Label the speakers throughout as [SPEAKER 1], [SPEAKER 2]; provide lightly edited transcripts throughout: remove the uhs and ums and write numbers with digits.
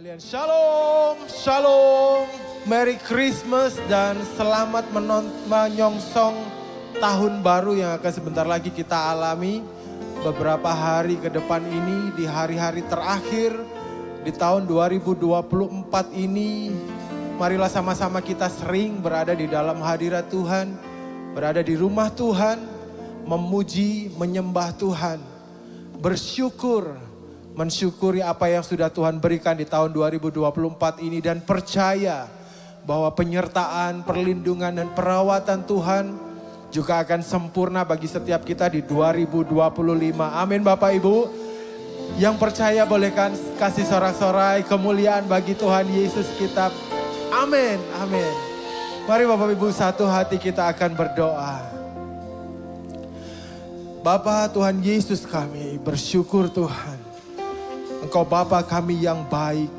[SPEAKER 1] sekalian, Shalom, Shalom, Merry Christmas dan selamat menyongsong tahun baru yang akan sebentar lagi kita alami. Beberapa hari ke depan ini, di hari-hari terakhir di tahun 2024 ini, marilah sama-sama kita sering berada di dalam hadirat Tuhan, berada di rumah Tuhan, memuji, menyembah Tuhan, bersyukur, mensyukuri apa yang sudah Tuhan berikan di tahun 2024 ini dan percaya bahwa penyertaan, perlindungan dan perawatan Tuhan juga akan sempurna bagi setiap kita di 2025. Amin Bapak Ibu. Yang percaya bolehkan kasih sorak-sorai kemuliaan bagi Tuhan Yesus kita. Amin, amin. Mari Bapak Ibu satu hati kita akan berdoa. Bapa Tuhan Yesus kami bersyukur Tuhan. Engkau Bapa kami yang baik.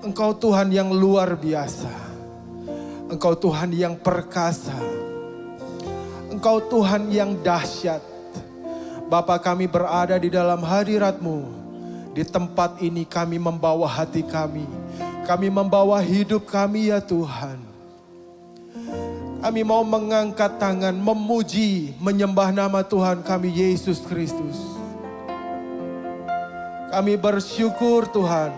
[SPEAKER 1] Engkau Tuhan yang luar biasa. Engkau Tuhan yang perkasa. Engkau Tuhan yang dahsyat. Bapa kami berada di dalam hadirat-Mu. Di tempat ini kami membawa hati kami. Kami membawa hidup kami ya Tuhan. Kami mau mengangkat tangan, memuji, menyembah nama Tuhan kami Yesus Kristus. Kami bersyukur Tuhan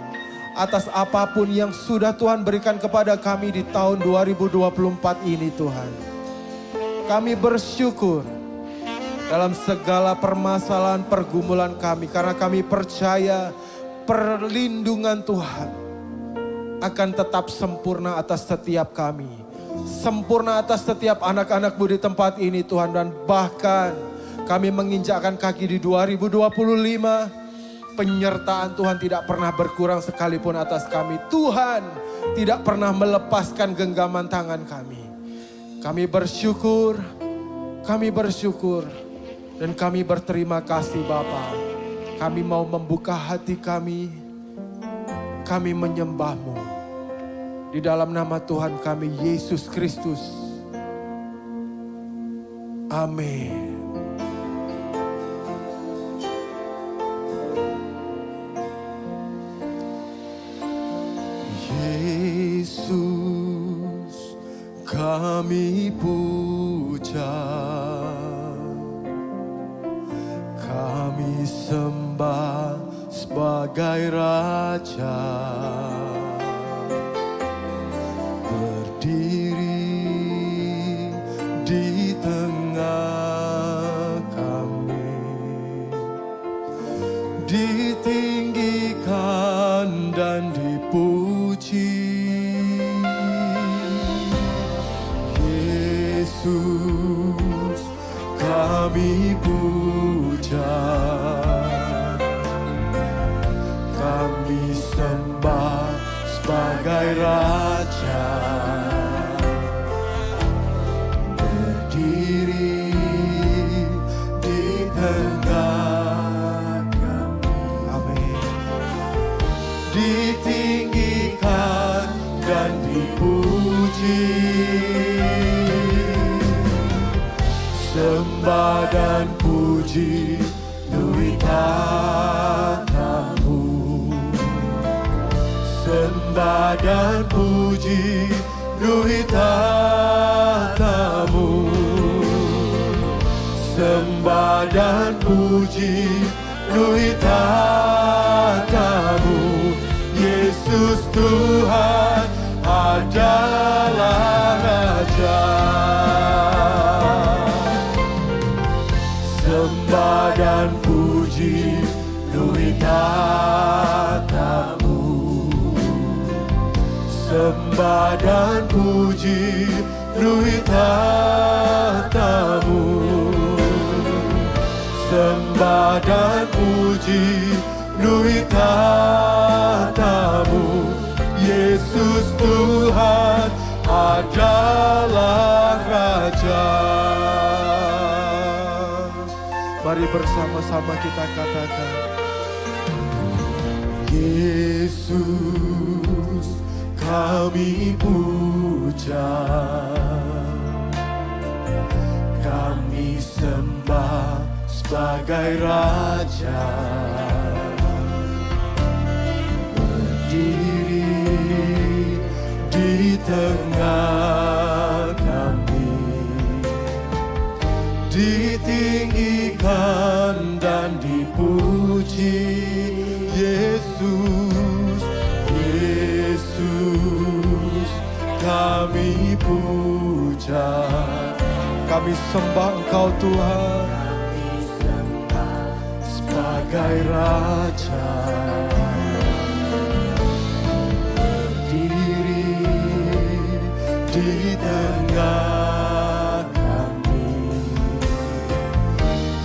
[SPEAKER 1] atas apapun yang sudah Tuhan berikan kepada kami di tahun 2024 ini Tuhan. Kami bersyukur dalam segala permasalahan pergumulan kami. Karena kami percaya perlindungan Tuhan akan tetap sempurna atas setiap kami. Sempurna atas setiap anak-anak-Mu di tempat ini Tuhan. Dan bahkan kami menginjakkan kaki di 2025. Penyertaan Tuhan tidak pernah berkurang sekalipun atas kami. Tuhan tidak pernah melepaskan genggaman tangan kami. Kami bersyukur, dan kami berterima kasih Bapa. Kami mau membuka hati kami menyembah-Mu. Di dalam nama Tuhan kami Yesus Kristus. Amin. Yesus kami puja, kami sembah sebagai Raja, berdiri di tengah kami, ditinggikan dan dipuji. Yesus kami puja, kami sembah sebagai Raja, berdiri di tengah kami. Amin. Ditinggikan dan dipuji, sembah dan puji Lui tatamu, sembah dan puji Lui tatamu, sembah dan puji Lui tatamu. Yesus Tuhan adalah Raja, sembah dan puji Lui tatamu, sembah dan puji Lui tatamu, sembah dan puji Lui tatamu. Yesus Tuhan adalah Raja. Mari bersama-sama kita katakan, Yesus kami puja, kami sembah sebagai Raja, berdiri di tengah kami, ditinggikan dan dipuji. Yesus, Yesus, kami puja, kami sembah Engkau Tuhan, sebagai Raja. Berdiri di tengah kami,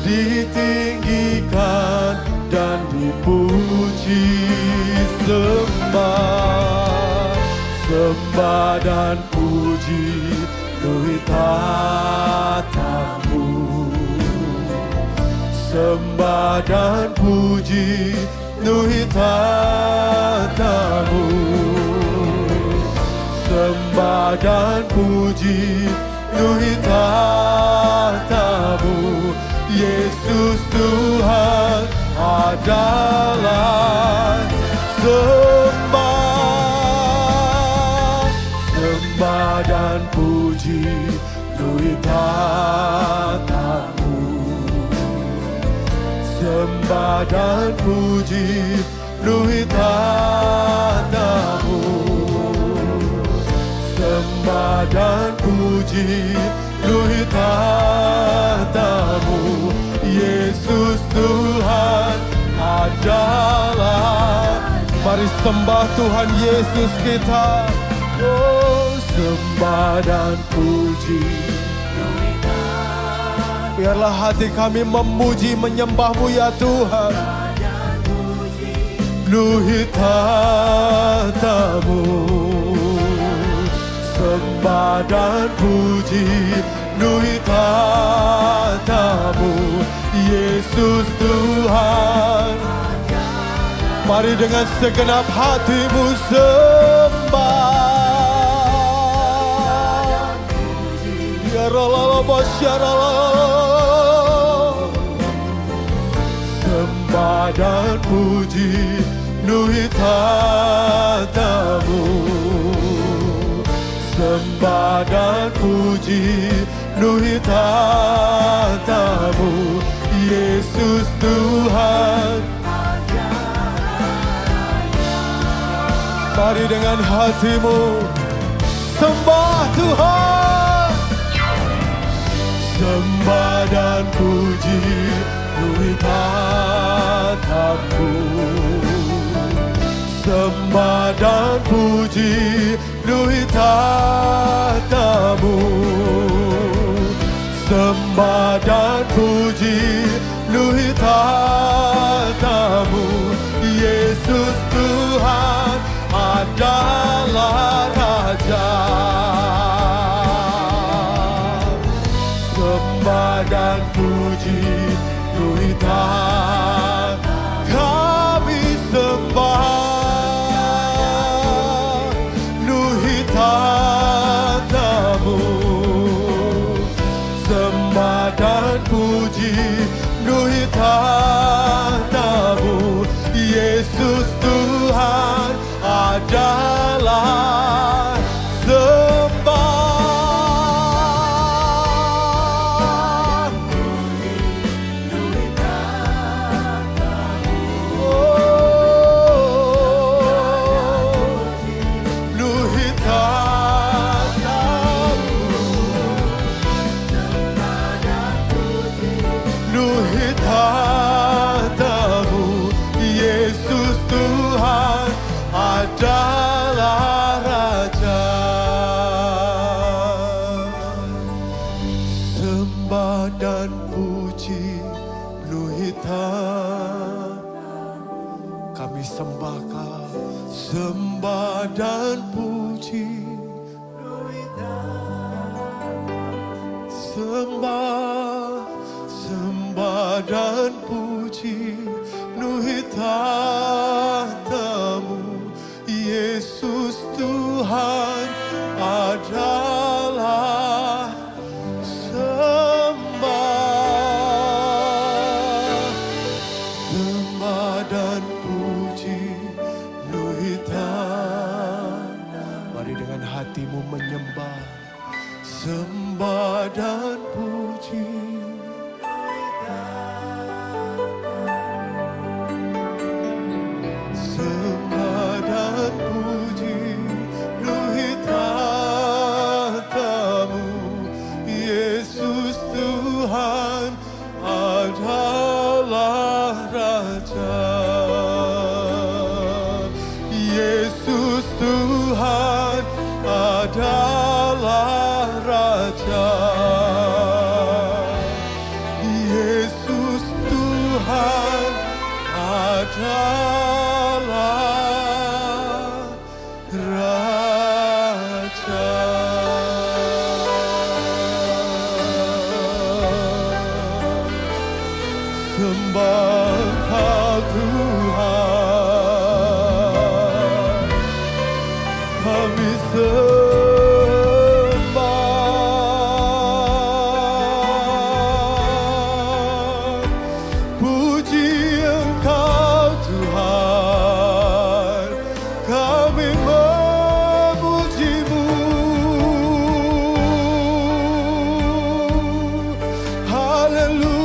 [SPEAKER 1] ditinggikan dan dipuji. Sembah, sembah dan puji Tuhan tatamu. Sembah dan puji Tuhan tatamu. Sembah dan puji Tuhan tatamu. Yesus Tuhan adalah. Sembah, sembah dan puji Tuhan tatamu. Sembah dan puji Tuhan tatamu. Sembah dan puji Tuhan tatamu. Yesus Tuhan adalah. Mari sembah Tuhan Yesus kita. Oh, sembah dan puji. Biarlah hati kami memuji menyembah-Mu ya Tuhan. Luhit tatamu. Sembah dan puji Luhit tatamu. Yesus Tuhan. Mari dengan segenap hatimu sembah. Ya Allah, sembah dan puji Tuhan tatamu. Sembah dan puji Tuhan tatamu. Yesus Tuhan. Mari dengan hatimu sembah Tuhan. Sembah dan puji Tuhan tatamu. Sembah dan puji Tuhan tatamu. Sembah dan puji Tuhan tatamu. Yesus Tuhan adalah Raja. Sembah dan puji Tuhan kami sembah Tuhan tatamu. Sembah dan puji Tuhan tatamu. Yesus Tuhan adalah. Sembah Tuhan tatamu. Tuhan tatamu. Yesus Tuhan adalah Raja. Sembah dan puji Tuhan. Kami sembah Kau. Sembah dan puji sembah, sembah dan puji Tuhan tatamu. Yesus Tuhan adalah. Sembah, sembah dan puji Tuhan. hatimu menyembah, sembah dan puji. Sembah dan puji, luhur tahtamu, Yesus Tuhan adalah Raja. Yesus Tuhan adalah Raja. Yesus Tuhan adalah Raja. Sembah Kau Tuhan, kami sembah. Puji Engkau Tuhan, kami memuji-Mu. Haleluya.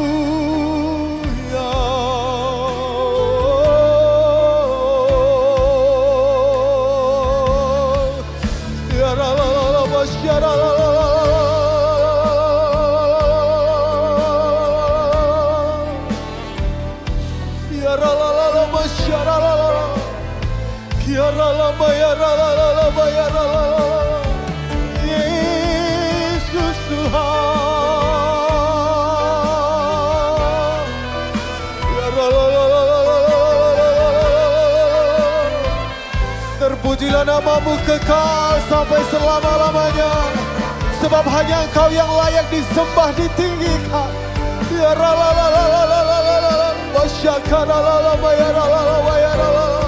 [SPEAKER 1] Ya la la la la basya la la la la la. Ya la la la la basya la la la la. Ya la la ba ya la la la la ba ya la la la la. Yesus Tuhan. Ya la la la la la la la la la. Terpujilah namamu kekal sampai selama-lamanya. Sebab hanya Engkau yang layak disembah, ditinggikan. Ya la la la la la la la la la. Wasyaka la la la ba ya la la la ba ya la la la.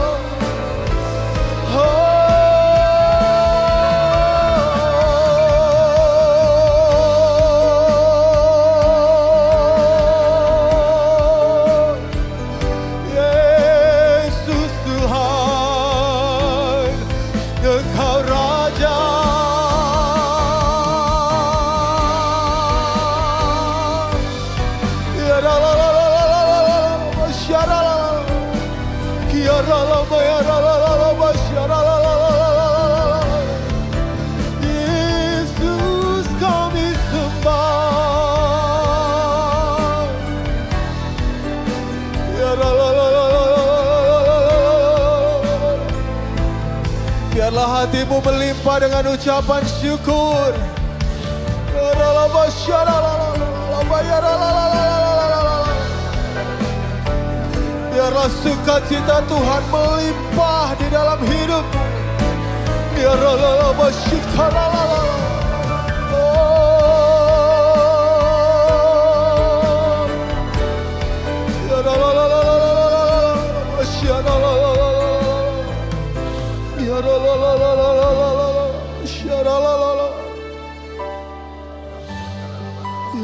[SPEAKER 1] Yesus Tuhan, Engkau Raja. Ya la la la la la la la la, masyara la la, ya la la la ya la la la la, masyara la la la la la la. Yesus kami sembah. Ya la la la la la la la la la. Biarlah hatimu melimpah dengan ucapan syukur. Ya la la masyara la la la la, ya la la la la la la la. Biarlah sukacita Tuhan melimpah di dalam hidupmu. Biarlah la la masyika la la la. Ya la la la la la la la la. Masya la la la la la. Ya la la la la la la la la. Masya la la la la.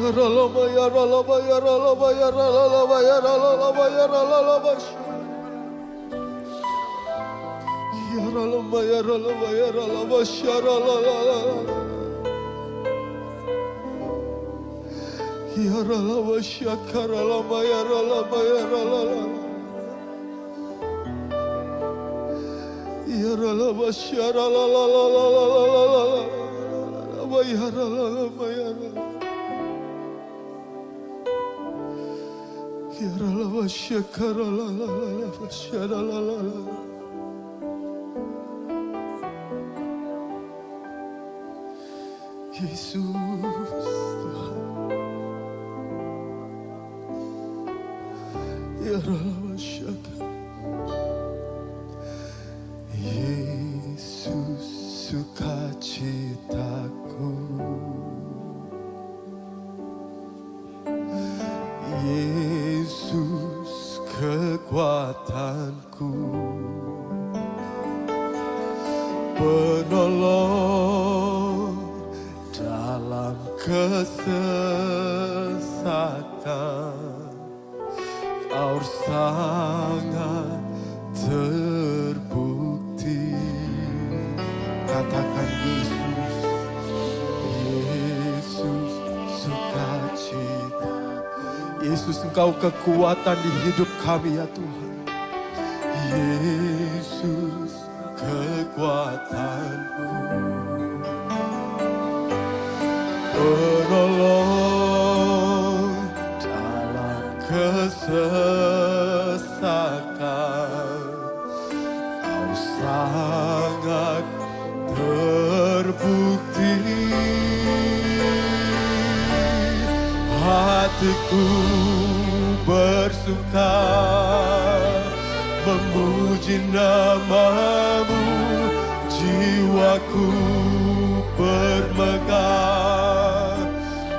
[SPEAKER 1] Ya la la ba ya la la ba ya la la ba ya la la ba ya la la ba ya la la ba. Ya la la ba ya la la ba ya la la ba sya la la la la. Ya la la ba sya ka la la ba ya la la ba ya la la la. Ya la la ba sya la la la la la la la la la. Ba ya la la la ba ya la. Ya la la ba sya ka la la la la ba sya la la la la. Yesus Tuhan. Ya Rabb Syaka. Yesus sukacitaku. Yesus kekuatanku. Penolong dalam kesesatan, Kau sangat terbukti. Katakan Yesus, Yesus, Engkau kekuatan di hidup kami ya Tuhan. Yesus, kekuatanku, penolong dalam kesesakan. Kau sangat terbukti. Hatiku bersuka memuji nama-Mu, jiwaku bermegah.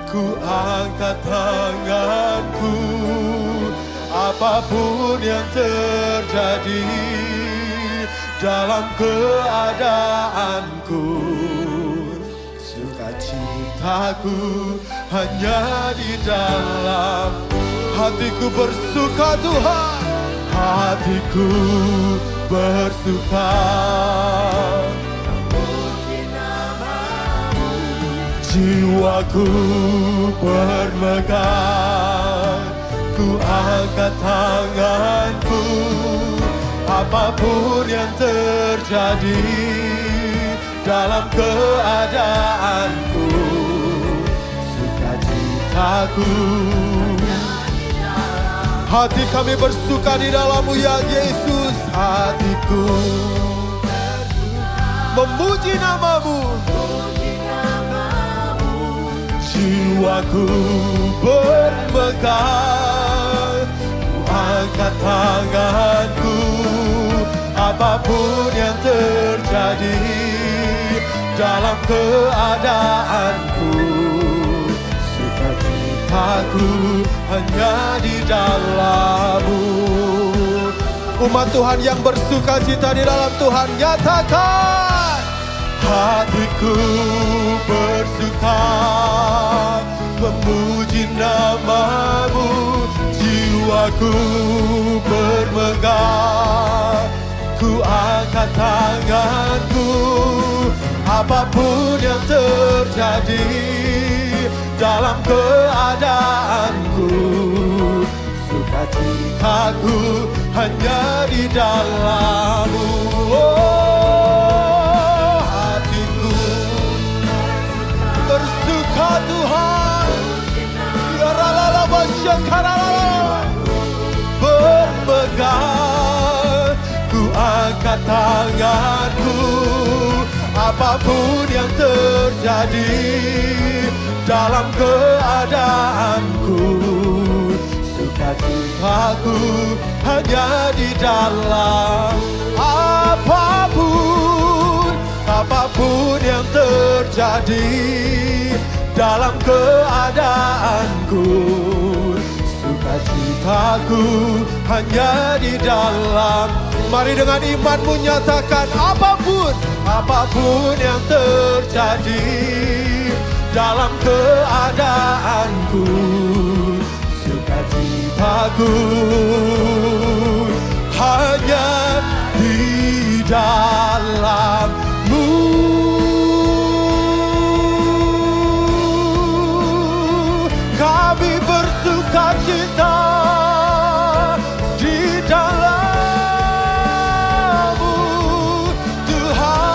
[SPEAKER 1] Ku angkat tanganku, apapun yang terjadi dalam keadaanku. Sukacitaku hanya di dalam hatiku bersuka Tuhan. Hatiku bersuka, jiwaku bermegah. Ku angkat tanganku, apapun yang terjadi dalam keadaanku. Sukacitaku, hati kami bersuka di dalam-Mu ya Yesus. Hatiku memuji nama-Mu, jiwaku bermegah. Ku angkat tanganku, apapun yang terjadi dalam keadaanku. Sukacitaku hanya di dalam-Mu. Umat Tuhan yang bersuka cita di dalam Tuhan, nyatakan. Hatiku bersuka memuji nama-Mu, jiwaku bermegah. Ku angkat tanganku, apapun yang terjadi dalam keadaanku. Sukacitaku hanya di dalam-Mu. Hatiku bersuka Tuhan, ya ralala basyakarala, bermegah. Ku angkat tanganku, apapun yang terjadi dalam keadaanku. Sukacitaku hanya di dalam apapun yang terjadi dalam keadaanku. Sukacitaku hanya di dalam. Mari dengan imanmu nyatakan, apapun yang terjadi dalam keadaanku. Sukacitaku hanya di dalam-Mu. Kami bersuka cita di dalam-Mu, Tuhan.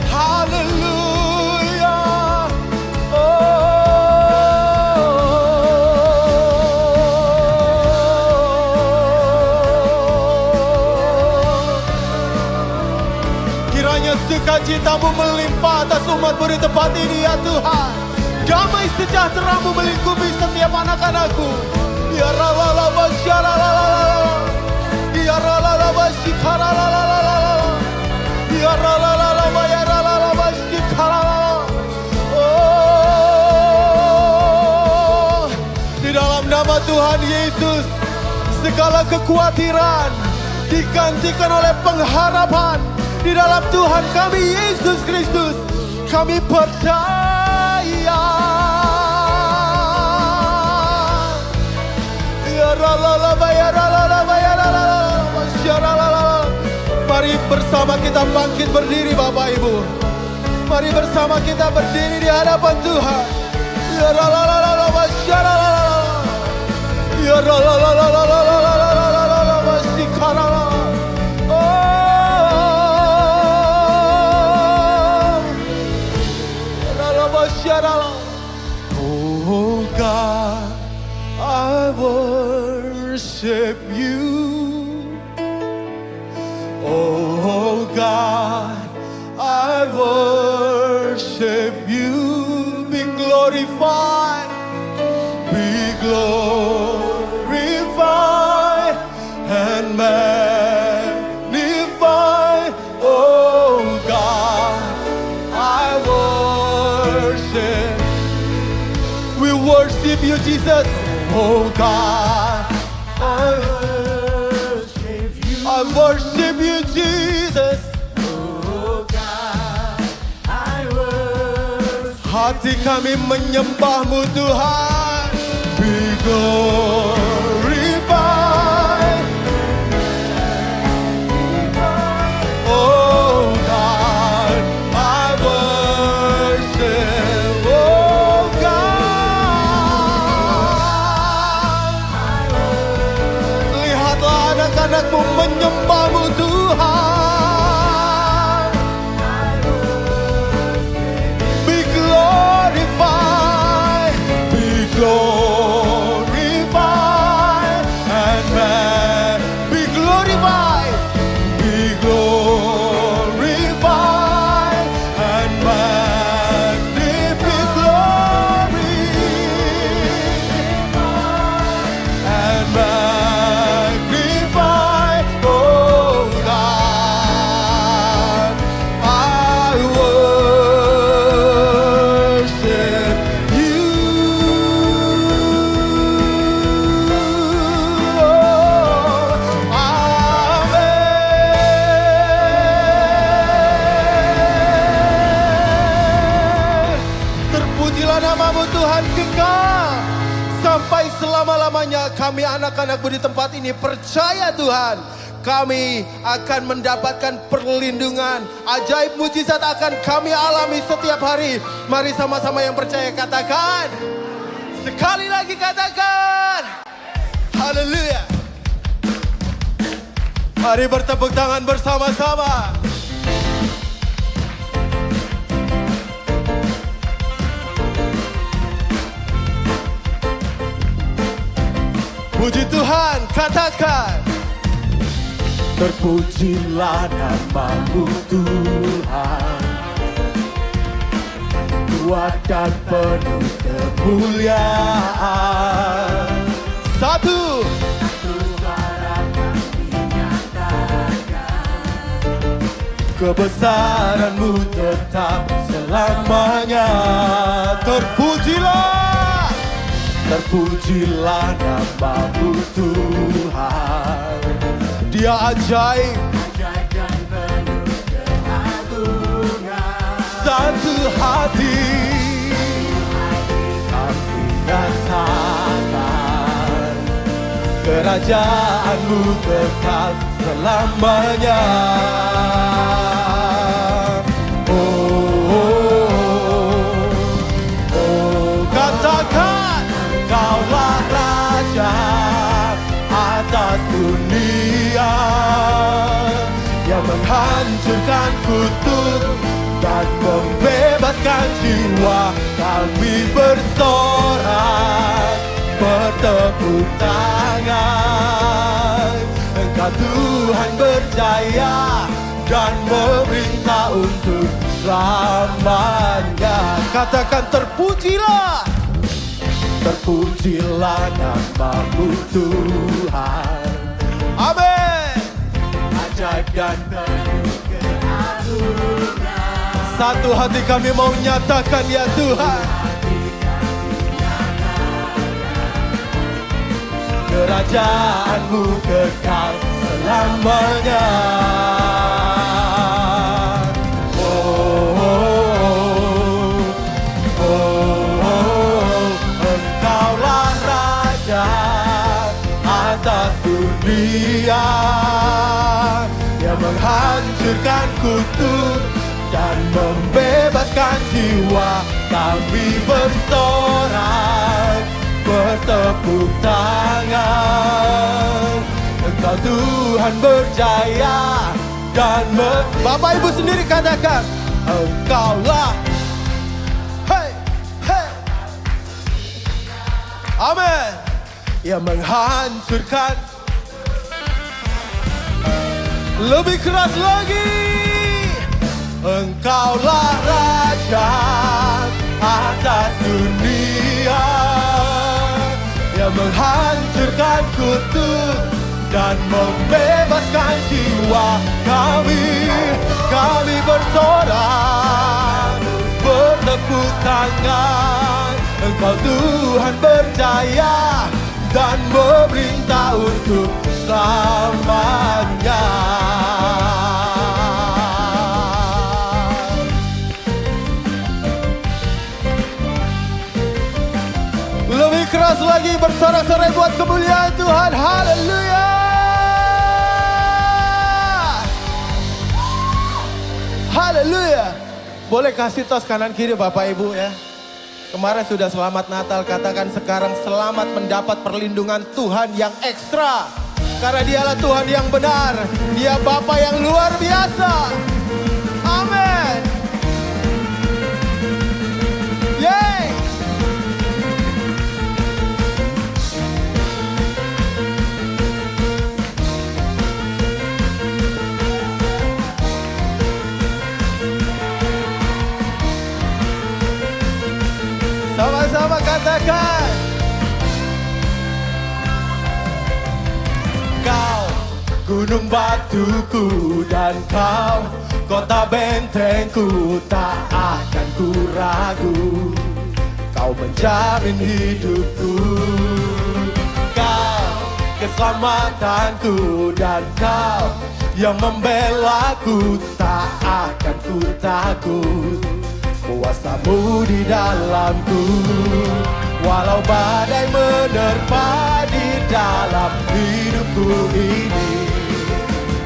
[SPEAKER 1] Haleluya. Kiranya sukacitamu melimpah atas umat-Mu di tempat ini ya Tuhan. Damai sejahtera-Mu melingkupi setiap anak-anak-Mu. Ya ralala basyaralala, ya ralala basyikaralala, ya ralala bayaralala basyikaralala. Oh, di dalam nama Tuhan Yesus, segala kekhawatiran digantikan oleh pengharapan. Di dalam Tuhan kami Yesus Kristus, kami percaya. Mari bersama kita bangkit berdiri Bapak Ibu. Mari bersama kita berdiri di hadapan Tuhan. Ya la la la la la la la la la. Ya la la la la la la la la la la la la la la. Oh God, I worship you. Oh God, I worship you. Be glorified, be glorified and magnified. Oh God, I worship. We worship you, Jesus. Oh God, I worship you, Jesus.
[SPEAKER 2] Oh God, I worship.
[SPEAKER 1] Hati kami menyembahmu Tuhan. Be glorified. Oh God, I worship. Oh God, lihatlah anak-anakmu menyembahmu Tuhan. Be glorified, be glorified and be glorified, be glorified and magnified, glory and magnified. Oh God, I worship you. Amin. Terpujilah namamu Tuhan kekal sampai selama-lamanya. Kami anak-anakmu di tempat ini percaya Tuhan, kami akan mendapatkan perlindungan. Ajaib mujizat akan kami alami setiap hari. Mari sama-sama yang percaya katakan. Sekali lagi katakan. Haleluya. Mari bertepuk tangan bersama-sama. Puji Tuhan, katakan.
[SPEAKER 2] Terpujilah namamu Tuhan, kuat dan penuh kemuliaan.
[SPEAKER 1] Satu.
[SPEAKER 2] Suara kami nyatakan,
[SPEAKER 1] Kebesaranmu tetap selamanya. Terpujilah.
[SPEAKER 2] terpujilah namamu Tuhan.
[SPEAKER 1] Dia ajaib.
[SPEAKER 2] Ajaib dan penuh keagungan.
[SPEAKER 1] Satu hati
[SPEAKER 2] Kami nyatakan,
[SPEAKER 1] kerajaanmu kekal selamanya. Katakan, Kaulah Raja atas dunia yang menghancurkan kutuk dan membebaskan jiwa. Kami bersorak, bertepuk tangan. Engkau Tuhan berjaya dan memerintah untuk selamanya. Katakan terpujilah.
[SPEAKER 2] terpujilah namamu Tuhan.
[SPEAKER 1] Amin.
[SPEAKER 2] Ajaib dan penuh keagungan.
[SPEAKER 1] Satu hati kami mau nyatakan ya Tuhan. Kerajaanmu kekal selamanya. Engkaulah Raja atas dunia yang menghancurkan kutuk
[SPEAKER 2] dan membebaskan jiwa. Kami bersorak, bertepuk tangan. Engkau Tuhan berjaya dan
[SPEAKER 1] Bapak Ibu sendiri katakan,
[SPEAKER 2] Engkaulah.
[SPEAKER 1] hey, hey. Amin.
[SPEAKER 2] Yang menghancurkan.
[SPEAKER 1] Lebih keras lagi.
[SPEAKER 2] Engkaulah Raja atas dunia, yang menghancurkan kutuk dan membebaskan jiwa. Kami bersorak, bertepuk tangan. Engkau Tuhan berjaya dan memerintah untuk selamanya.
[SPEAKER 1] Lebih keras lagi, bersorak-sorai buat kemuliaan Tuhan. Haleluya. Haleluya. Boleh kasih tos kanan kiri Bapak Ibu ya. Kemarin sudah selamat Natal, katakan sekarang selamat mendapat perlindungan Tuhan yang ekstra. Karena dialah Tuhan yang benar, dia Bapa yang luar biasa. Amin. Yeay. Sama-sama katakan.
[SPEAKER 2] Kau gunung batuku dan kau kota bentengku, tak akan ku ragu. Kau menjamin hidupku. Kau keselamatanku dan kau yang membelaku, tak akan ku takut. Kuasamu di dalamku, walau badai menerpa di dalam hidupku ini.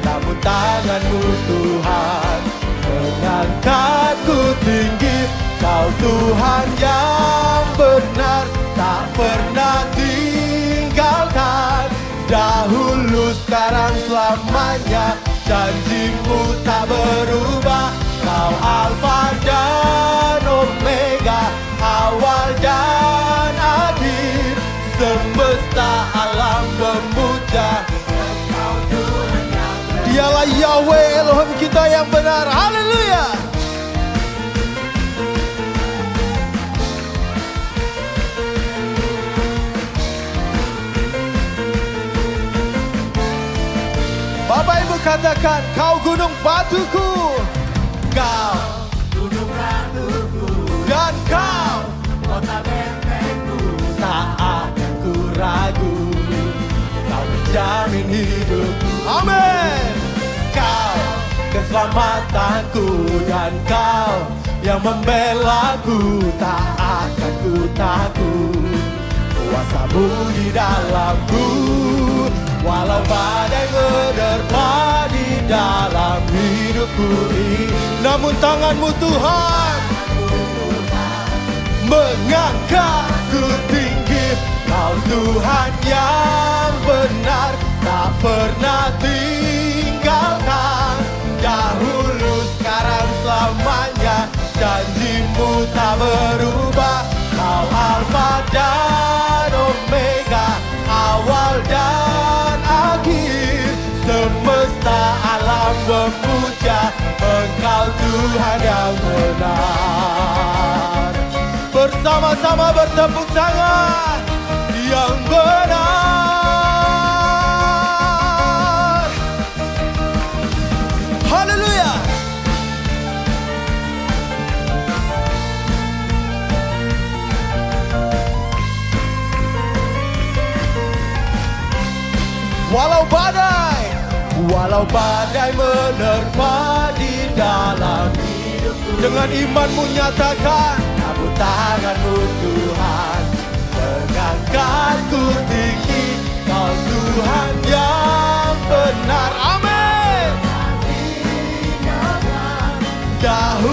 [SPEAKER 2] Namun tanganmu Tuhan mengangkatku tinggi. Kau Tuhan yang benar, tak pernah tinggalkan. Dahulu, sekarang, selamanya, janjimu tak berubah. Kau Alfa dan Omega, awal dan akhir. Semesta alam memuja Engkau Tuhan yang benar.
[SPEAKER 1] Dialah Yahweh Elohim kita yang benar. Haleluya. Bapak Ibu katakan, kau gunung batuku.
[SPEAKER 2] Kau gunung batuku
[SPEAKER 1] Dan kau
[SPEAKER 2] kota bentengku, tak akan ku ragu. Kau menjamin hidupku.
[SPEAKER 1] Amin.
[SPEAKER 2] Kau keselamatanku dan kau yang membelaku, tak akan ku takut. Kuasamu di dalamku, walau badai menerpa di dalam hidupku ini.
[SPEAKER 1] Namun tanganmu Tuhan
[SPEAKER 2] Mengangkatku tinggi. Kau Tuhan yang benar, tak pernah tinggalkan. Dahulu, sekarang, selamanya, janjimu tak berubah. Kau Alfa dan Omega, awal dan akhir. Semesta alam memuja Engkau Tuhan yang benar. Bersama-sama bertepuk tangan. Yang benar.
[SPEAKER 1] Haleluya.
[SPEAKER 2] Walau badai menerpa di dalam hidupku,
[SPEAKER 1] Dengan imanmu nyatakan,
[SPEAKER 2] namun tanganmu Tuhan mengangkatku tinggi. Kau Tuhan yang benar.
[SPEAKER 1] amin.
[SPEAKER 2] Dahulu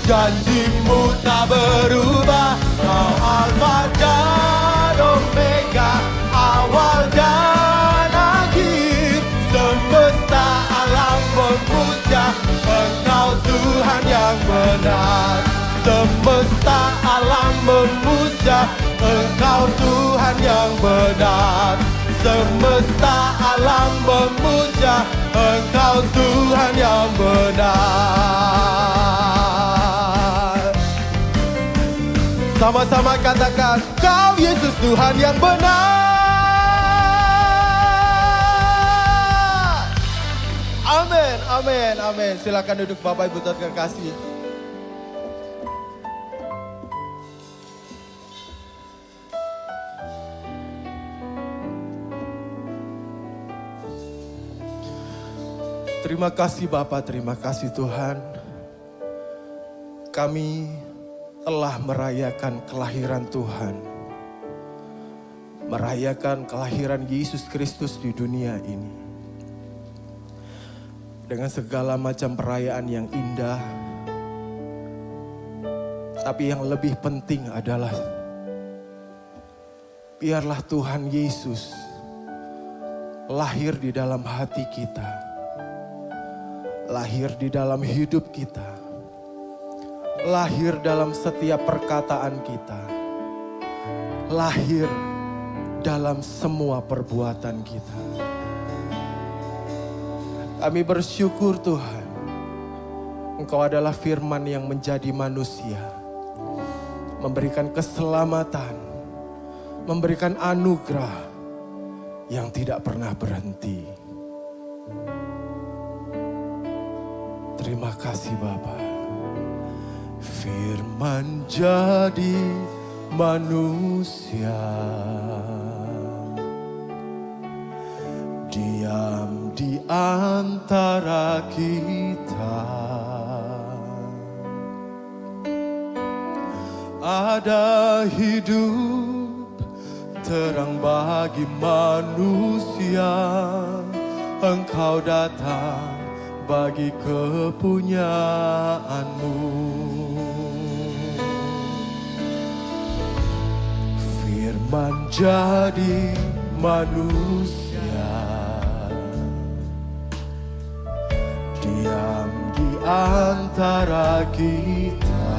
[SPEAKER 2] Janjimu tak berubah, Kau Alfa dan Omega, awal dan akhir. Semesta alam memuja Engkau Tuhan yang benar. Semesta alam memuja Engkau Tuhan yang benar. Semesta alam memuja Engkau Tuhan yang benar. Sama-sama katakan, Kau Yesus Tuhan yang benar. Amin, amin, amin. Silakan duduk Bapak Ibu terkasih. Terima kasih Bapak, terima kasih Tuhan. Kami telah merayakan kelahiran Tuhan. Merayakan kelahiran Yesus Kristus di dunia ini. Dengan segala macam perayaan yang indah. Tapi yang lebih penting adalah biarlah Tuhan Yesus lahir di dalam hati kita. Lahir di dalam hidup kita. Lahir dalam setiap perkataan kita. Lahir dalam semua perbuatan kita. Kami bersyukur Tuhan, Engkau adalah firman yang menjadi manusia. Memberikan keselamatan, memberikan anugerah yang tidak pernah berhenti. Terima kasih Bapa. Firman jadi manusia, diam di antara kita. Ada hidup terang bagi manusia. Engkau datang bagi kepunyaanmu. Firman jadi manusia, diam di antara kita.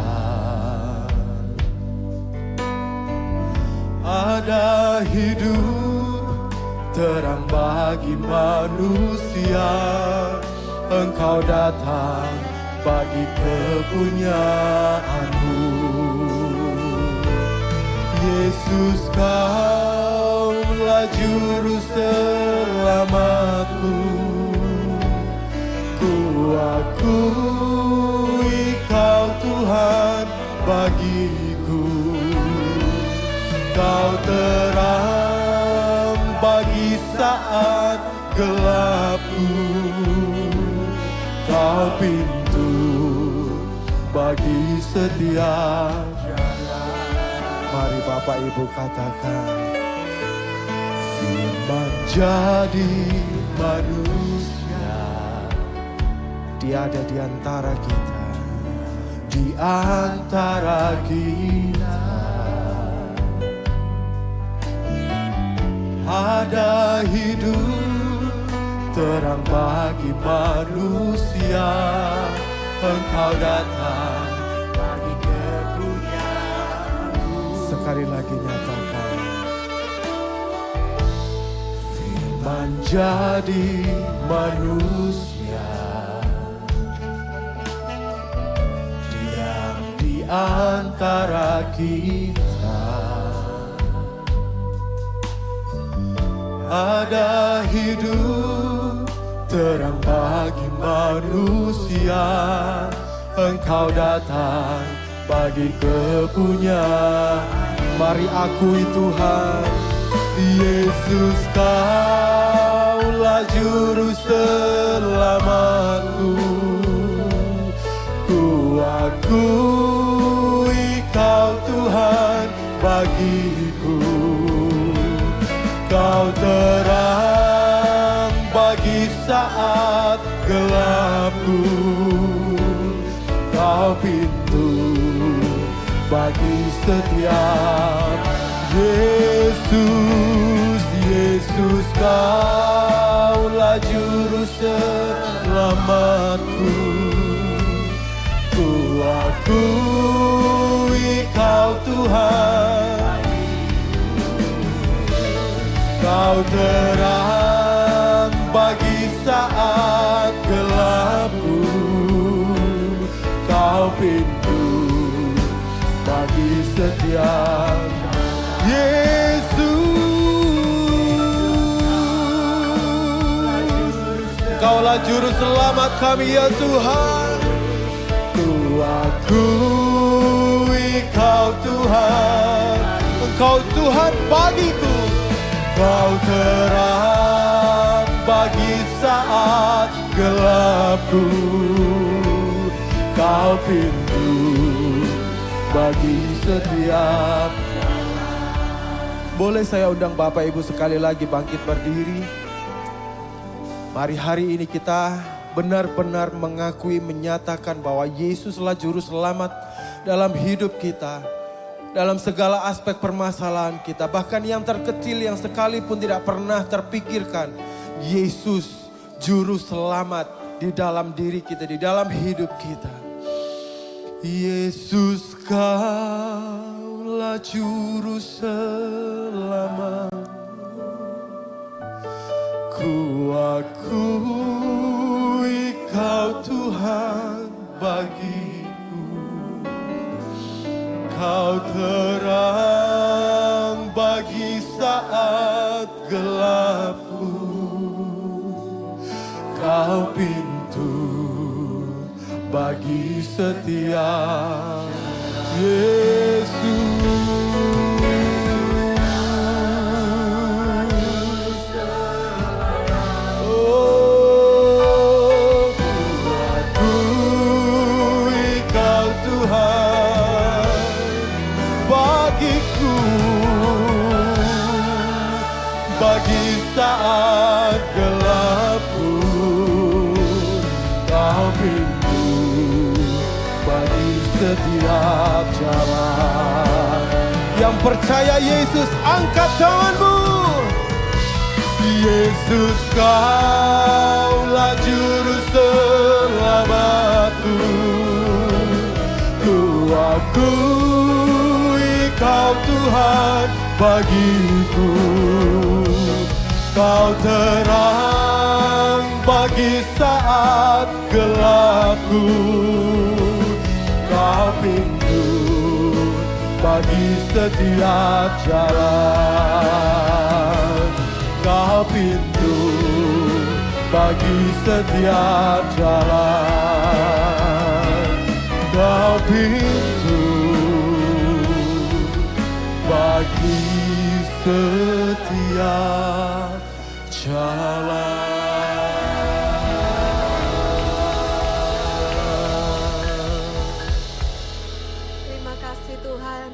[SPEAKER 2] Ada hidup terang bagi manusia. Engkau datang bagi kepunyaanmu. Yesus, Kaulah juru selamatku. Ku akui Kau Tuhan bagiku. Kau terang bagi saat gelapku. Kau pintu bagi setiap jalan. Mari Bapak Ibu katakan, firman jadi manusia. Dia ada di antara kita, di antara kita. Ada hidup terang bagi manusia. Engkau datang bagi kepunyaanmu. Sekali lagi nyatakan, firman jadi manusia. Diam di antara kita. Ada hidup terang bagi manusia. Engkau datang bagi kepunyaan. Mari akui Tuhan, Yesus, Kaulah juru selamatku. Ku akui Kau Tuhan bagiku. Kau terang bagi saat gelapku. Kau pintu bagi setiap. Yesus, Yesus, Kaulah juru selamatku. Ku akui Kau Tuhan, Kau terang bagi saat gelapku. Kau pintu bagi setiap. Yesus, Kaulah juru selamat kami ya Tuhan. Ku akui Kau Tuhan, Engkau Tuhan bagiku. Kau terang bagi saat gelapku. Kau pintu bagi setiap. Boleh saya undang Bapak Ibu sekali lagi bangkit berdiri. Mari hari ini kita benar-benar mengakui, menyatakan bahwa Yesuslah juru selamat dalam hidup kita. Dalam segala aspek permasalahan kita. Bahkan yang terkecil yang sekalipun tidak pernah terpikirkan. Yesus juru selamat di dalam diri kita, di dalam hidup kita. Yesus, Kaulah juru selamat. Ku akui Kau Tuhan bagiku. Kau terang bagi saat gelapku. Kau pintu bagi setiap. Yesus, oh, ku akui Kau Tuhan bagiku. Bagi saat gelapku. Kau pintu bagi setiap jalan. Yang percaya Yesus, angkat tanganmu. Yesus, Kaulah juru selamatku. Ku akui Kau Tuhan bagiku. Kau terang bagi saat gelapku. Kau pintu bagi setiap jalan. Kau pintu bagi setiap jalan. Kau pintu bagi setiap jalan.
[SPEAKER 3] Terima kasih Tuhan.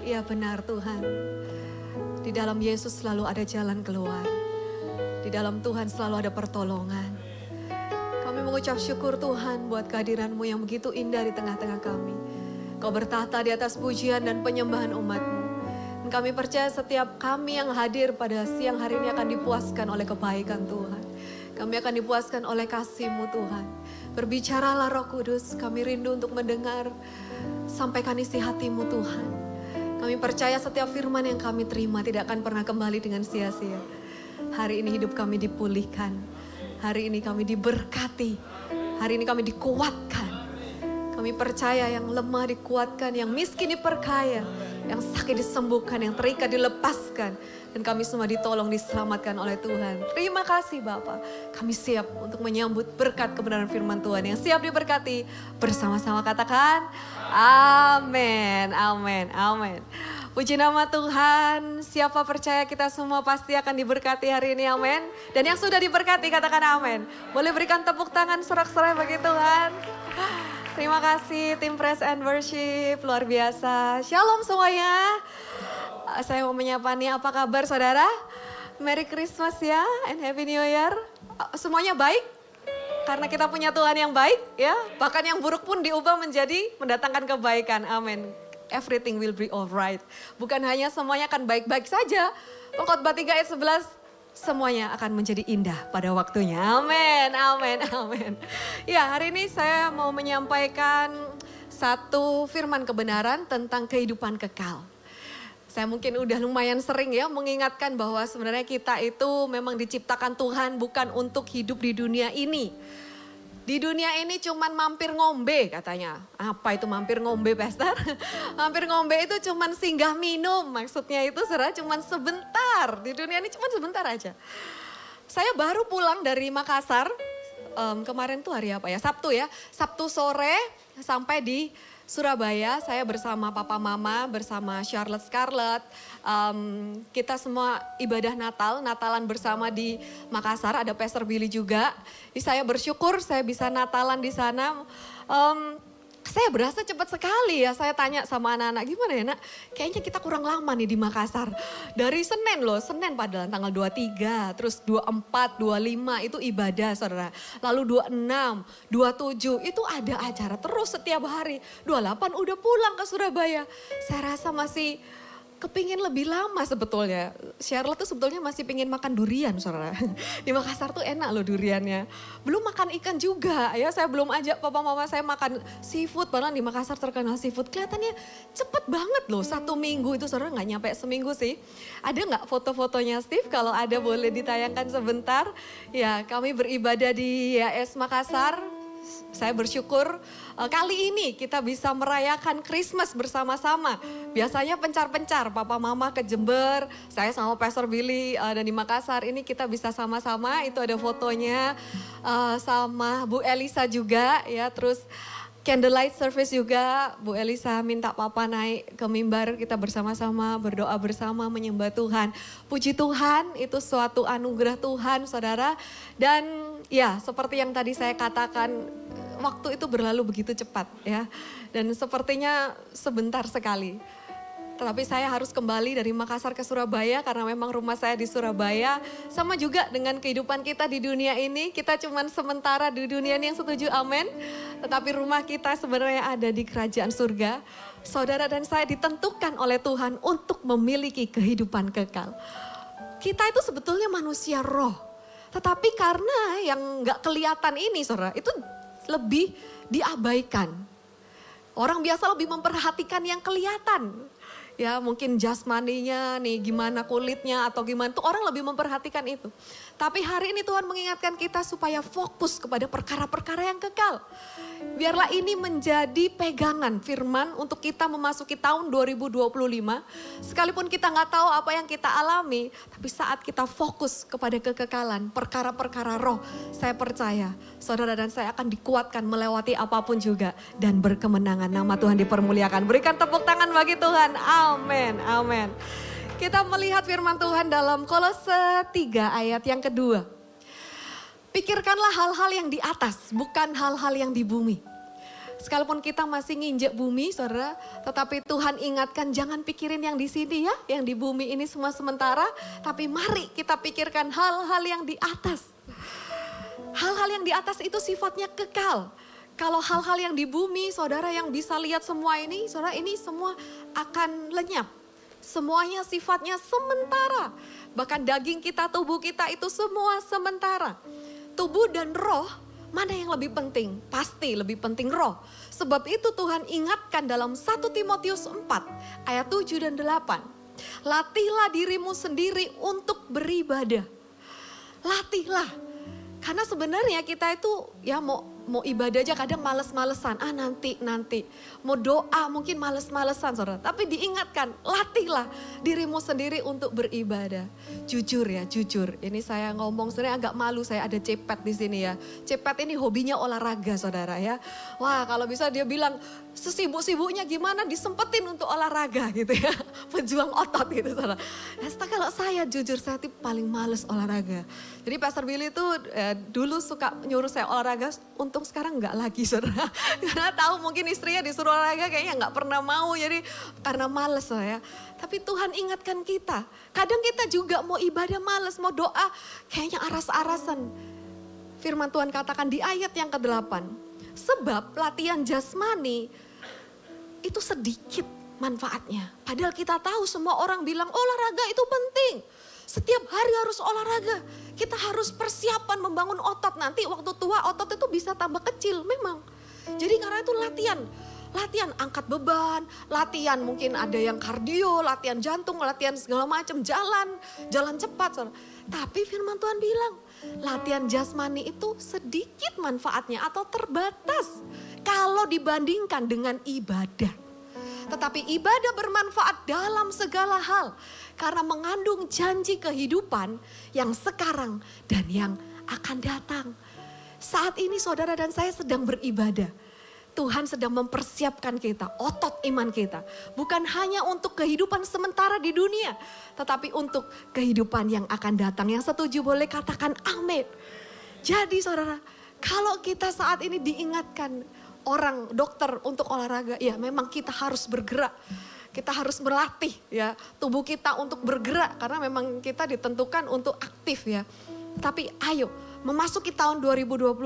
[SPEAKER 3] Ya benar Tuhan. Di dalam Yesus selalu ada jalan keluar. Di dalam Tuhan selalu ada pertolongan. Kami mengucap syukur Tuhan buat kehadiran-Mu yang begitu indah di tengah-tengah kami. Kau bertahta di atas pujian dan penyembahan umat-Mu. Dan kami percaya setiap kami yang hadir pada siang hari ini akan dipuaskan oleh kebaikan Tuhan. Kami akan dipuaskan oleh kasih-Mu Tuhan. Berbicaralah Roh Kudus, kami rindu untuk mendengar. Sampaikan isi hati-Mu Tuhan. Kami percaya setiap firman yang kami terima tidak akan pernah kembali dengan sia-sia. Hari ini hidup kami dipulihkan. Hari ini kami diberkati. Hari ini kami dikuatkan. Kami percaya yang lemah dikuatkan, yang miskin diperkaya, yang sakit disembuhkan, yang terikat dilepaskan. Dan kami semua ditolong, diselamatkan oleh Tuhan. Terima kasih Bapa. Kami siap untuk menyambut berkat kebenaran firman Tuhan. Yang siap diberkati bersama-sama katakan amin, amin, amin. Puji nama Tuhan, siapa percaya kita semua pasti akan diberkati hari ini, amin. Dan yang sudah diberkati katakan amin. Boleh berikan tepuk tangan sorak-sorai bagi Tuhan. Terima kasih tim Praise and Worship, luar biasa. Shalom semuanya. Saya mau menyapa nih, apa kabar saudara? Merry Christmas ya, and Happy New Year. Semuanya baik? Karena kita punya Tuhan yang baik ya. Bahkan yang buruk pun diubah menjadi mendatangkan kebaikan, amin. everything will be alright. Bukan hanya semuanya akan baik-baik saja. Pengkhotbah 3 ayat 11, semuanya akan menjadi indah pada waktunya. Amin, amin, amin. Ya, hari ini saya mau menyampaikan satu firman kebenaran tentang kehidupan kekal. Saya mungkin udah lumayan sering ya mengingatkan bahwa sebenarnya kita itu memang diciptakan Tuhan bukan untuk hidup di dunia ini. Di dunia ini cuman mampir ngombe katanya. Apa itu mampir ngombe, Pastor? Mampir ngombe itu cuman singgah minum. Maksudnya itu saudara cuman sebentar. Di dunia ini cuman sebentar aja. Saya baru pulang dari Makassar. Kemarin tuh hari apa ya? Sabtu ya. Sabtu sore sampai di Surabaya, saya bersama papa mama, bersama Charlotte Scarlett. Kita semua ibadah Natalan bersama di Makassar, ada Pastor Billy juga. Jadi saya bersyukur saya bisa Natalan di sana. Saya berasa cepat sekali ya, saya tanya sama anak-anak, gimana ya nak? Kayaknya kita kurang lama nih di Makassar. Dari Senin loh, Senin padahal tanggal 23, terus 24, 25 itu ibadah saudara. Lalu 26, 27 itu ada acara terus setiap hari. 28 udah pulang ke Surabaya. Saya rasa masih kepingin lebih lama sebetulnya. Charlotte tuh sebetulnya masih pingin makan durian saudara. Di Makassar tuh enak loh duriannya. Belum makan ikan juga ya, saya belum ajak papa mama saya makan seafood. Padahal di Makassar terkenal seafood. Kelihatannya cepet banget loh, 1 minggu itu saudara, gak nyampe seminggu sih. Ada gak foto-fotonya Steve? Kalau ada boleh ditayangkan sebentar. Ya, kami beribadah di YS Makassar. Saya bersyukur kali ini kita bisa merayakan Christmas bersama-sama. Biasanya pencar-pencar, papa mama ke Jember, saya sama Pastor Billy dan di Makassar. Ini kita bisa sama-sama, itu ada fotonya sama Bu Elisa juga ya. Terus candlelight service juga, Bu Elisa minta papa naik ke mimbar, kita bersama-sama berdoa bersama menyembah Tuhan. Puji Tuhan, itu suatu anugerah Tuhan saudara. Dan ya seperti yang tadi saya katakan, waktu itu berlalu begitu cepat ya. Dan sepertinya sebentar sekali. Tetapi saya harus kembali dari Makassar ke Surabaya karena memang rumah saya di Surabaya. Sama juga dengan kehidupan kita di dunia ini, kita cuman sementara di dunia ini, yang setuju amin. Tetapi rumah kita sebenarnya ada di kerajaan surga. Saudara dan saya ditentukan oleh Tuhan untuk memiliki kehidupan kekal. Kita itu sebetulnya manusia roh. Tetapi karena yang gak kelihatan ini saudara, itu lebih diabaikan. Orang biasa lebih memperhatikan yang kelihatan. Ya mungkin jasmaninya nih, gimana kulitnya atau gimana tuh orang lebih memperhatikan itu. Tapi hari ini Tuhan mengingatkan kita supaya fokus kepada perkara-perkara yang kekal. Biarlah ini menjadi pegangan firman untuk kita memasuki tahun 2025. Sekalipun kita nggak tahu apa yang kita alami, tapi saat kita fokus kepada kekekalan, perkara-perkara roh, saya percaya saudara dan saya akan dikuatkan melewati apapun juga dan berkemenangan. Nama Tuhan dipermuliakan. Berikan tepuk tangan bagi Tuhan. Amin, amin. Kita melihat firman Tuhan dalam Kolose 3 ayat yang kedua. Pikirkanlah hal-hal yang di atas, bukan hal-hal yang di bumi. Sekalipun kita masih nginjek bumi, saudara, tetapi Tuhan ingatkan jangan pikirin yang di sini ya, yang di bumi ini semua sementara, tapi mari kita pikirkan hal-hal yang di atas. Hal-hal yang di atas itu sifatnya kekal. Kalau hal-hal yang di bumi, saudara yang bisa lihat semua ini, saudara ini semua akan lenyap. Semuanya sifatnya sementara. Bahkan daging kita, tubuh kita itu semua sementara. Tubuh dan roh, mana yang lebih penting? Pasti lebih penting roh. Sebab itu Tuhan ingatkan dalam 1 Timotius 4 ayat 7 dan 8. Latihlah dirimu sendiri untuk beribadah. Latihlah. Karena sebenarnya kita itu ya mau ibadah aja kadang males-malesan. Nanti. Mau doa mungkin males-malesan saudara. Tapi diingatkan, latihlah dirimu sendiri untuk beribadah. Jujur ya, jujur. Ini saya ngomong sebenarnya agak malu, saya ada Cepet di sini ya. Cepet ini hobinya olahraga saudara ya. Wah kalau bisa dia bilang sesibuk-sibuknya gimana disempetin untuk olahraga gitu ya. Pejuang otot gitu saudara. Kalau saya jujur, saya tuh paling males olahraga. Jadi Pastor Billy itu dulu suka nyuruh saya olahraga, untung sekarang enggak lagi saudara. Karena tahu mungkin istrinya disuruh olahraga kayaknya enggak pernah mau, jadi karena males ya. Tapi Tuhan ingatkan kita, kadang kita juga mau ibadah males, mau doa kayaknya aras-arasan. Firman Tuhan katakan di ayat yang ke-8, sebab latihan jasmani itu sedikit manfaatnya. Padahal kita tahu semua orang bilang olahraga itu penting. Setiap hari harus olahraga. Kita harus persiapan membangun otot. Nanti waktu tua otot itu bisa tambah kecil memang. Jadi karena itu latihan. Latihan angkat beban, latihan mungkin ada yang kardio, latihan jantung, latihan segala macam, jalan cepat. Tapi firman Tuhan bilang, latihan jasmani itu sedikit manfaatnya atau terbatas kalau dibandingkan dengan ibadah. Tetapi ibadah bermanfaat dalam segala hal karena mengandung janji kehidupan yang sekarang dan yang akan datang. Saat ini saudara dan saya sedang beribadah. Tuhan sedang mempersiapkan kita, otot iman kita. Bukan hanya untuk kehidupan sementara di dunia, tetapi untuk kehidupan yang akan datang. Yang setuju boleh katakan amin. Jadi saudara, kalau kita saat ini diingatkan orang dokter untuk olahraga, ya memang kita harus bergerak. Kita harus berlatih ya tubuh kita untuk bergerak karena memang kita ditentukan untuk aktif ya. Tapi ayo memasuki tahun 2025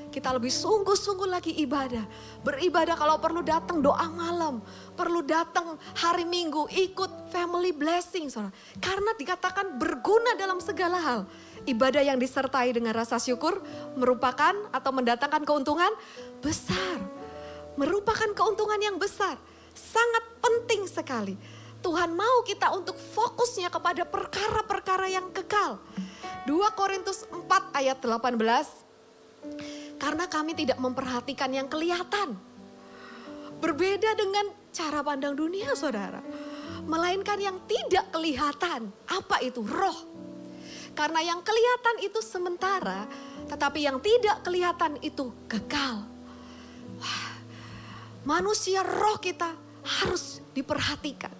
[SPEAKER 3] kita lebih sungguh-sungguh lagi ibadah. Beribadah kalau perlu datang doa malam, perlu datang hari Minggu ikut family blessing saudara. Karena dikatakan berguna dalam segala hal. Ibadah yang disertai dengan rasa syukur merupakan atau mendatangkan keuntungan besar. Merupakan keuntungan yang besar. Sangat penting sekali. Tuhan mau kita untuk fokusnya kepada perkara-perkara yang kekal. 2 Korintus 4 ayat 18. Karena kami tidak memperhatikan yang kelihatan. Berbeda dengan cara pandang dunia saudara. Melainkan yang tidak kelihatan. Apa itu? Roh. Karena yang kelihatan itu sementara. Tetapi yang tidak kelihatan itu kekal. Wah, manusia roh kita harus diperhatikan.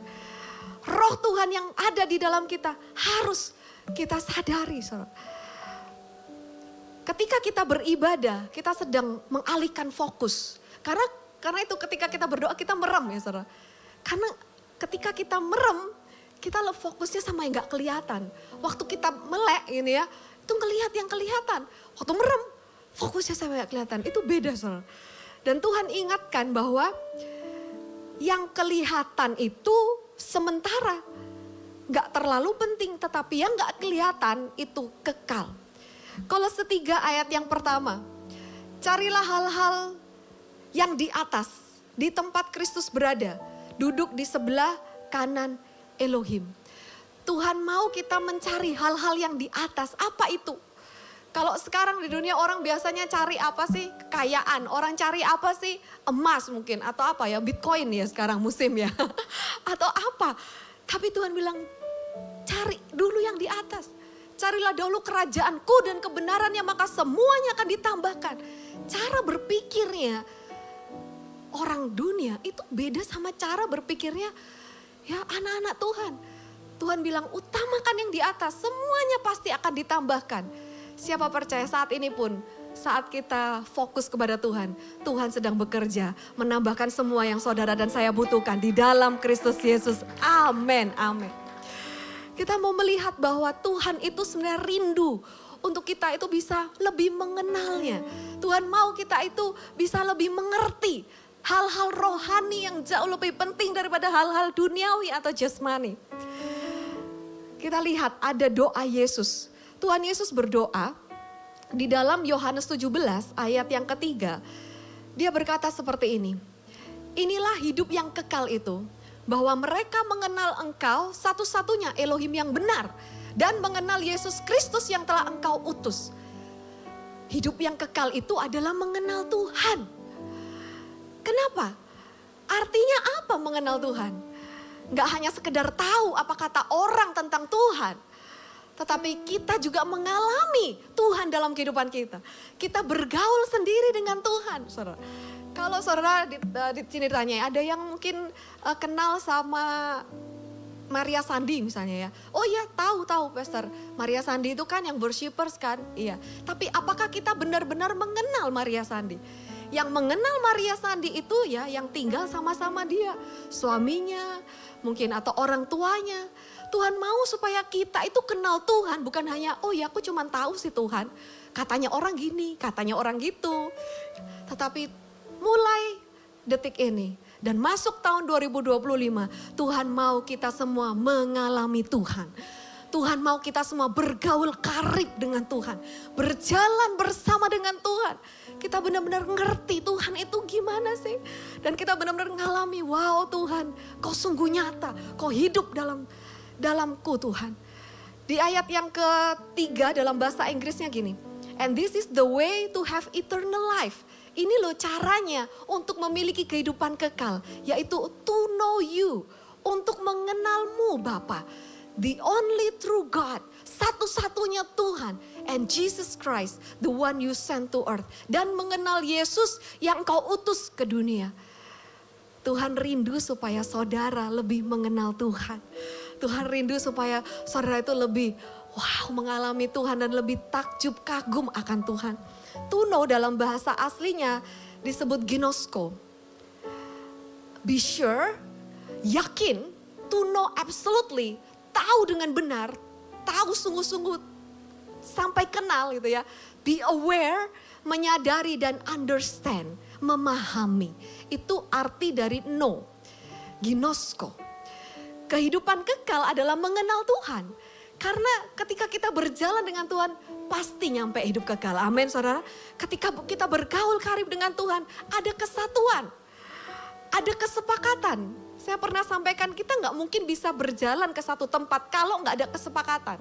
[SPEAKER 3] Roh Tuhan yang ada di dalam kita harus kita sadari saudara. Ketika kita beribadah, kita sedang mengalihkan fokus. Karena itu ketika kita berdoa kita merem ya saudara. Karena ketika kita merem, kita fokusnya sama yang gak kelihatan. Waktu kita melek ini ya, itu ngelihat yang kelihatan. Waktu merem, fokusnya sama yang gak kelihatan. Itu beda saudara. Dan Tuhan ingatkan bahwa yang kelihatan itu sementara. Gak terlalu penting, tetapi yang gak kelihatan itu kekal. Kolose 3 ayat yang pertama. Carilah hal-hal yang di atas, di tempat Kristus berada. Duduk di sebelah kanan Elohim. Tuhan mau kita mencari hal-hal yang di atas. Apa itu? Kalau sekarang di dunia orang biasanya cari apa sih? Kekayaan. Orang cari apa sih? Emas mungkin. Atau apa ya? Bitcoin ya sekarang musim ya. Atau apa? Tapi Tuhan bilang, cari dulu yang di atas. Carilah dahulu kerajaanku dan kebenarannya, maka semuanya akan ditambahkan. Cara berpikirnya orang dunia itu beda sama cara berpikirnya ya anak-anak Tuhan. Tuhan bilang utamakan yang di atas, semuanya pasti akan ditambahkan. Siapa percaya saat ini pun, saat kita fokus kepada Tuhan, Tuhan sedang bekerja menambahkan semua yang saudara dan saya butuhkan di dalam Kristus Yesus. Amin, amin. Kita mau melihat bahwa Tuhan itu sebenarnya rindu untuk kita itu bisa lebih mengenalnya. Tuhan mau kita itu bisa lebih mengerti hal-hal rohani yang jauh lebih penting daripada hal-hal duniawi atau jasmani. Kita lihat ada doa Yesus. Tuhan Yesus berdoa di dalam Yohanes 17 ayat yang ketiga. Dia berkata seperti ini. Inilah hidup yang kekal itu. Bahwa mereka mengenal engkau satu-satunya Elohim yang benar. Dan mengenal Yesus Kristus yang telah engkau utus. Hidup yang kekal itu adalah mengenal Tuhan. Kenapa? Artinya apa mengenal Tuhan? Gak hanya sekedar tahu apa kata orang tentang Tuhan. Tetapi kita juga mengalami Tuhan dalam kehidupan kita. Kita bergaul sendiri dengan Tuhan. Saudara. Kalau saudara di sini ditanya, ada yang mungkin kenal sama Maria Sandi misalnya ya. Oh iya tahu Pastor. Maria Sandi itu kan yang worshipers kan. Iya. Tapi apakah kita benar-benar mengenal Maria Sandi? Yang mengenal Maria Sandi itu ya yang tinggal sama-sama dia. Suaminya mungkin atau orang tuanya. Tuhan mau supaya kita itu kenal Tuhan. Bukan hanya oh ya aku cuma tahu sih Tuhan. Katanya orang gini, katanya orang gitu. Tetapi mulai detik ini Dan masuk tahun 2025, Tuhan mau kita semua mengalami Tuhan. Tuhan mau kita semua bergaul karib dengan Tuhan. Berjalan bersama dengan Tuhan. Kita benar-benar ngerti Tuhan itu gimana sih. Dan kita benar-benar ngalami, wow Tuhan, kau sungguh nyata. Kau hidup dalamku Tuhan. Di ayat yang ketiga dalam bahasa Inggrisnya gini. And this is the way to have eternal life. Ini loh caranya untuk memiliki kehidupan kekal. Yaitu to know you. Untuk mengenalmu Bapa. The only true God, satu-satunya Tuhan, and Jesus Christ, the one you sent to earth. Dan mengenal Yesus yang kau utus ke dunia. Tuhan rindu supaya saudara lebih mengenal Tuhan. Tuhan rindu supaya saudara itu lebih mengalami Tuhan dan lebih takjub kagum akan Tuhan. To know dalam bahasa aslinya disebut ginosko. Be sure, yakin, to know absolutely, tahu dengan benar, tahu sungguh-sungguh sampai kenal gitu ya. Be aware, menyadari dan understand, memahami. Itu arti dari know, ginosko. Kehidupan kekal adalah mengenal Tuhan. Karena ketika kita berjalan dengan Tuhan, pasti nyampe hidup kekal. Amin saudara. Ketika kita bergaul karib dengan Tuhan, ada kesatuan, ada kesepakatan. Saya pernah sampaikan kita nggak mungkin bisa berjalan ke satu tempat kalau nggak ada kesepakatan.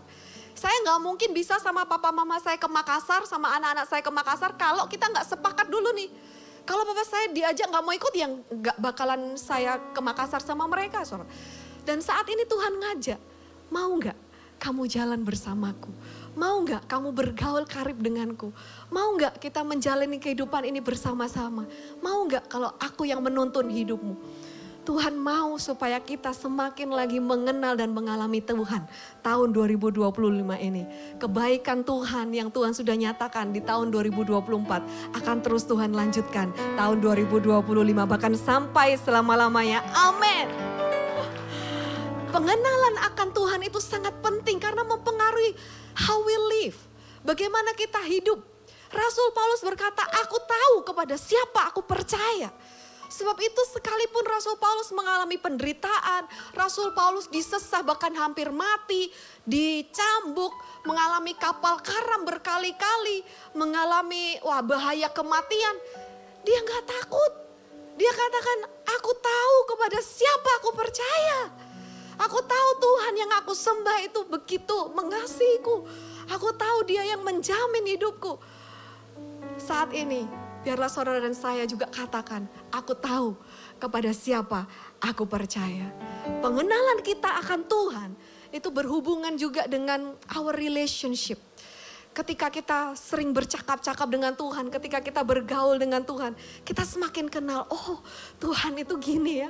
[SPEAKER 3] Saya nggak mungkin bisa sama papa mama saya ke Makassar, sama anak-anak saya ke Makassar kalau kita nggak sepakat dulu nih. Kalau papa saya diajak nggak mau ikut, yang nggak bakalan saya ke Makassar sama mereka. Saudara. Dan saat ini Tuhan ngajak, mau nggak kamu jalan bersamaku? Mau nggak kamu bergaul karib denganku? Mau nggak kita menjalani kehidupan ini bersama-sama? Mau nggak kalau aku yang menuntun hidupmu? Tuhan mau supaya kita semakin lagi mengenal dan mengalami Tuhan tahun 2025 ini. Kebaikan Tuhan yang Tuhan sudah nyatakan di tahun 2024 akan terus Tuhan lanjutkan tahun 2025 bahkan sampai selama-lamanya. Amin. Pengenalan akan Tuhan itu sangat penting karena mempengaruhi how we live. Bagaimana kita hidup. Rasul Paulus berkata, aku tahu kepada siapa aku percaya. Sebab itu sekalipun Rasul Paulus mengalami penderitaan, Rasul Paulus disesah bahkan hampir mati, dicambuk, mengalami kapal karam berkali-kali, mengalami bahaya kematian. Dia gak takut. Dia katakan, aku tahu kepada siapa aku percaya. Aku tahu Tuhan yang aku sembah itu begitu mengasihiku. Aku tahu Dia yang menjamin hidupku. Saat ini, biarlah saudara dan saya juga katakan, aku tahu kepada siapa aku percaya. Pengenalan kita akan Tuhan itu berhubungan juga dengan our relationship. Ketika kita sering bercakap-cakap dengan Tuhan, ketika kita bergaul dengan Tuhan, kita semakin kenal, oh Tuhan itu gini ya.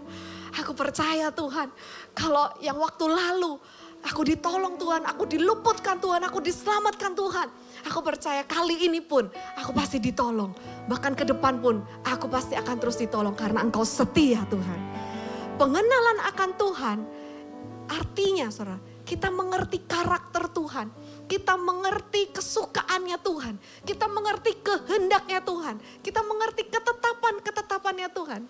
[SPEAKER 3] Aku percaya Tuhan, kalau yang waktu lalu aku ditolong Tuhan, aku diluputkan Tuhan, aku diselamatkan Tuhan. Aku percaya kali ini pun aku pasti ditolong. Bahkan ke depan pun aku pasti akan terus ditolong karena Engkau setia Tuhan. Pengenalan akan Tuhan artinya saudara, kita mengerti karakter Tuhan. Kita mengerti kesukaannya Tuhan. Kita mengerti kehendaknya Tuhan. Kita mengerti ketetapan-ketetapannya Tuhan.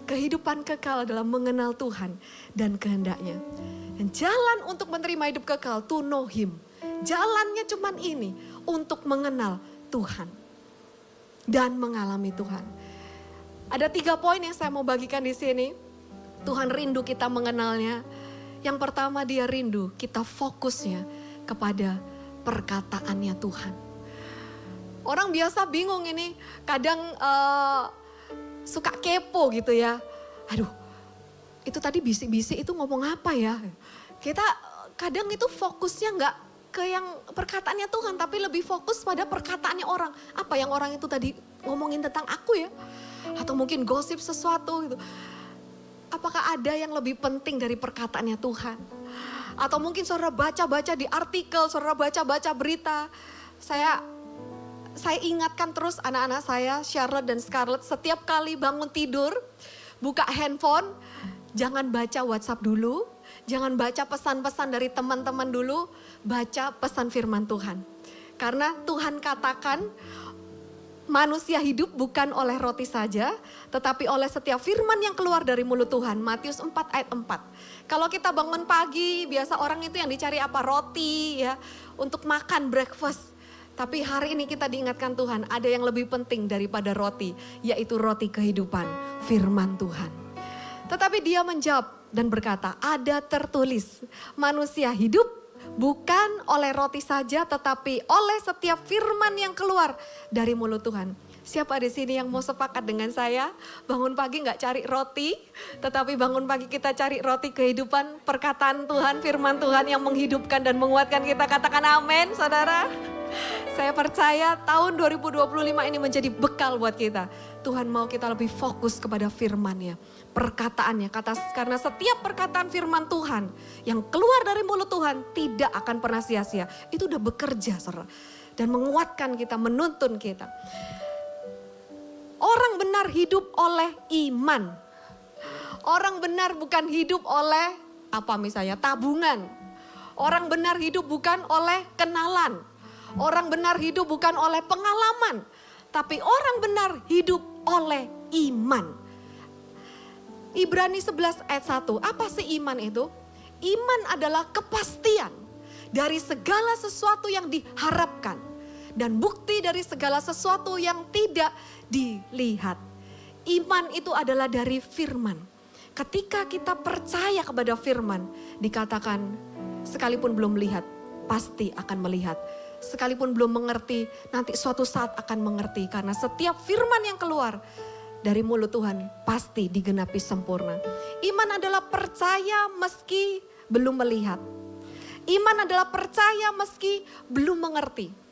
[SPEAKER 3] Kehidupan kekal adalah mengenal Tuhan dan kehendaknya. Dan jalan untuk menerima hidup kekal, to know Him. Jalannya cuman ini, untuk mengenal Tuhan. Dan mengalami Tuhan. Ada 3 poin yang saya mau bagikan di sini. Tuhan rindu kita mengenalnya. Yang pertama Dia rindu kita fokusnya kepada perkataannya Tuhan. Orang biasa bingung ini, kadang suka kepo gitu ya. Aduh, itu tadi bisik-bisik itu ngomong apa ya? Kita kadang itu fokusnya nggak ke yang perkataannya Tuhan, tapi lebih fokus pada perkataannya orang. Apa yang orang itu tadi ngomongin tentang aku ya? Atau mungkin gosip sesuatu gitu. Apakah ada yang lebih penting dari perkataannya Tuhan? Atau mungkin saudara baca-baca di artikel, saudara baca-baca berita. Saya ingatkan terus anak-anak saya, Charlotte dan Scarlett, setiap kali bangun tidur, buka handphone, jangan baca WhatsApp dulu, jangan baca pesan-pesan dari teman-teman dulu, baca pesan firman Tuhan. Karena Tuhan katakan, manusia hidup bukan oleh roti saja, tetapi oleh setiap firman yang keluar dari mulut Tuhan. Matius 4 ayat 4. Kalau kita bangun pagi, biasa orang itu yang dicari apa? Roti ya, untuk makan breakfast. Tapi hari ini kita diingatkan Tuhan, ada yang lebih penting daripada roti, yaitu roti kehidupan, firman Tuhan. Tetapi dia menjawab dan berkata, ada tertulis, manusia hidup bukan oleh roti saja, tetapi oleh setiap firman yang keluar dari mulut Tuhan. Siapa di sini yang mau sepakat dengan saya? Bangun pagi nggak cari roti, tetapi bangun pagi kita cari roti kehidupan, perkataan Tuhan, firman Tuhan yang menghidupkan dan menguatkan kita. Katakan amin, saudara. Saya percaya tahun 2025 ini menjadi bekal buat kita. Tuhan mau kita lebih fokus kepada firman-Nya, perkataannya. Karena setiap perkataan firman Tuhan yang keluar dari mulut Tuhan tidak akan pernah sia-sia. Itu udah bekerja, saudara. Dan menguatkan kita, menuntun kita. Orang benar hidup oleh iman. Orang benar bukan hidup oleh apa misalnya tabungan. Orang benar hidup bukan oleh kenalan. Orang benar hidup bukan oleh pengalaman. Tapi orang benar hidup oleh iman. Ibrani 11 ayat 1. Apa sih iman itu? Iman adalah kepastian dari segala sesuatu yang diharapkan. Dan bukti dari segala sesuatu yang tidak dilihat. Iman itu adalah dari firman. Ketika kita percaya kepada firman, dikatakan sekalipun belum melihat, pasti akan melihat. Sekalipun belum mengerti, nanti suatu saat akan mengerti. Karena setiap firman yang keluar dari mulut Tuhan pasti digenapi sempurna. Iman adalah percaya meski belum melihat. Iman adalah percaya meski belum mengerti.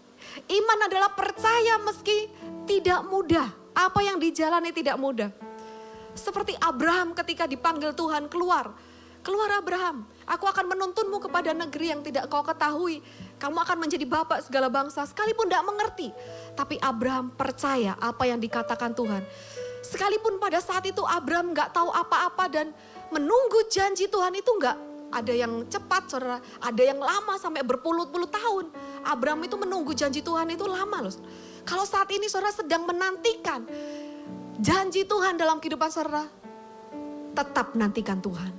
[SPEAKER 3] Iman adalah percaya meski tidak mudah. Apa yang dijalani tidak mudah. Seperti Abraham ketika dipanggil Tuhan keluar. Keluar Abraham, aku akan menuntunmu kepada negeri yang tidak kau ketahui. Kamu akan menjadi bapak segala bangsa sekalipun tidak mengerti. Tapi Abraham percaya apa yang dikatakan Tuhan. Sekalipun pada saat itu Abraham gak tahu apa-apa dan menunggu janji Tuhan itu gak ada yang cepat saudara. Ada yang lama sampai berpuluh-puluh tahun. Abraham itu menunggu janji Tuhan itu lama loh. Kalau saat ini saudara sedang menantikan janji Tuhan dalam kehidupan saudara, tetap nantikan Tuhan.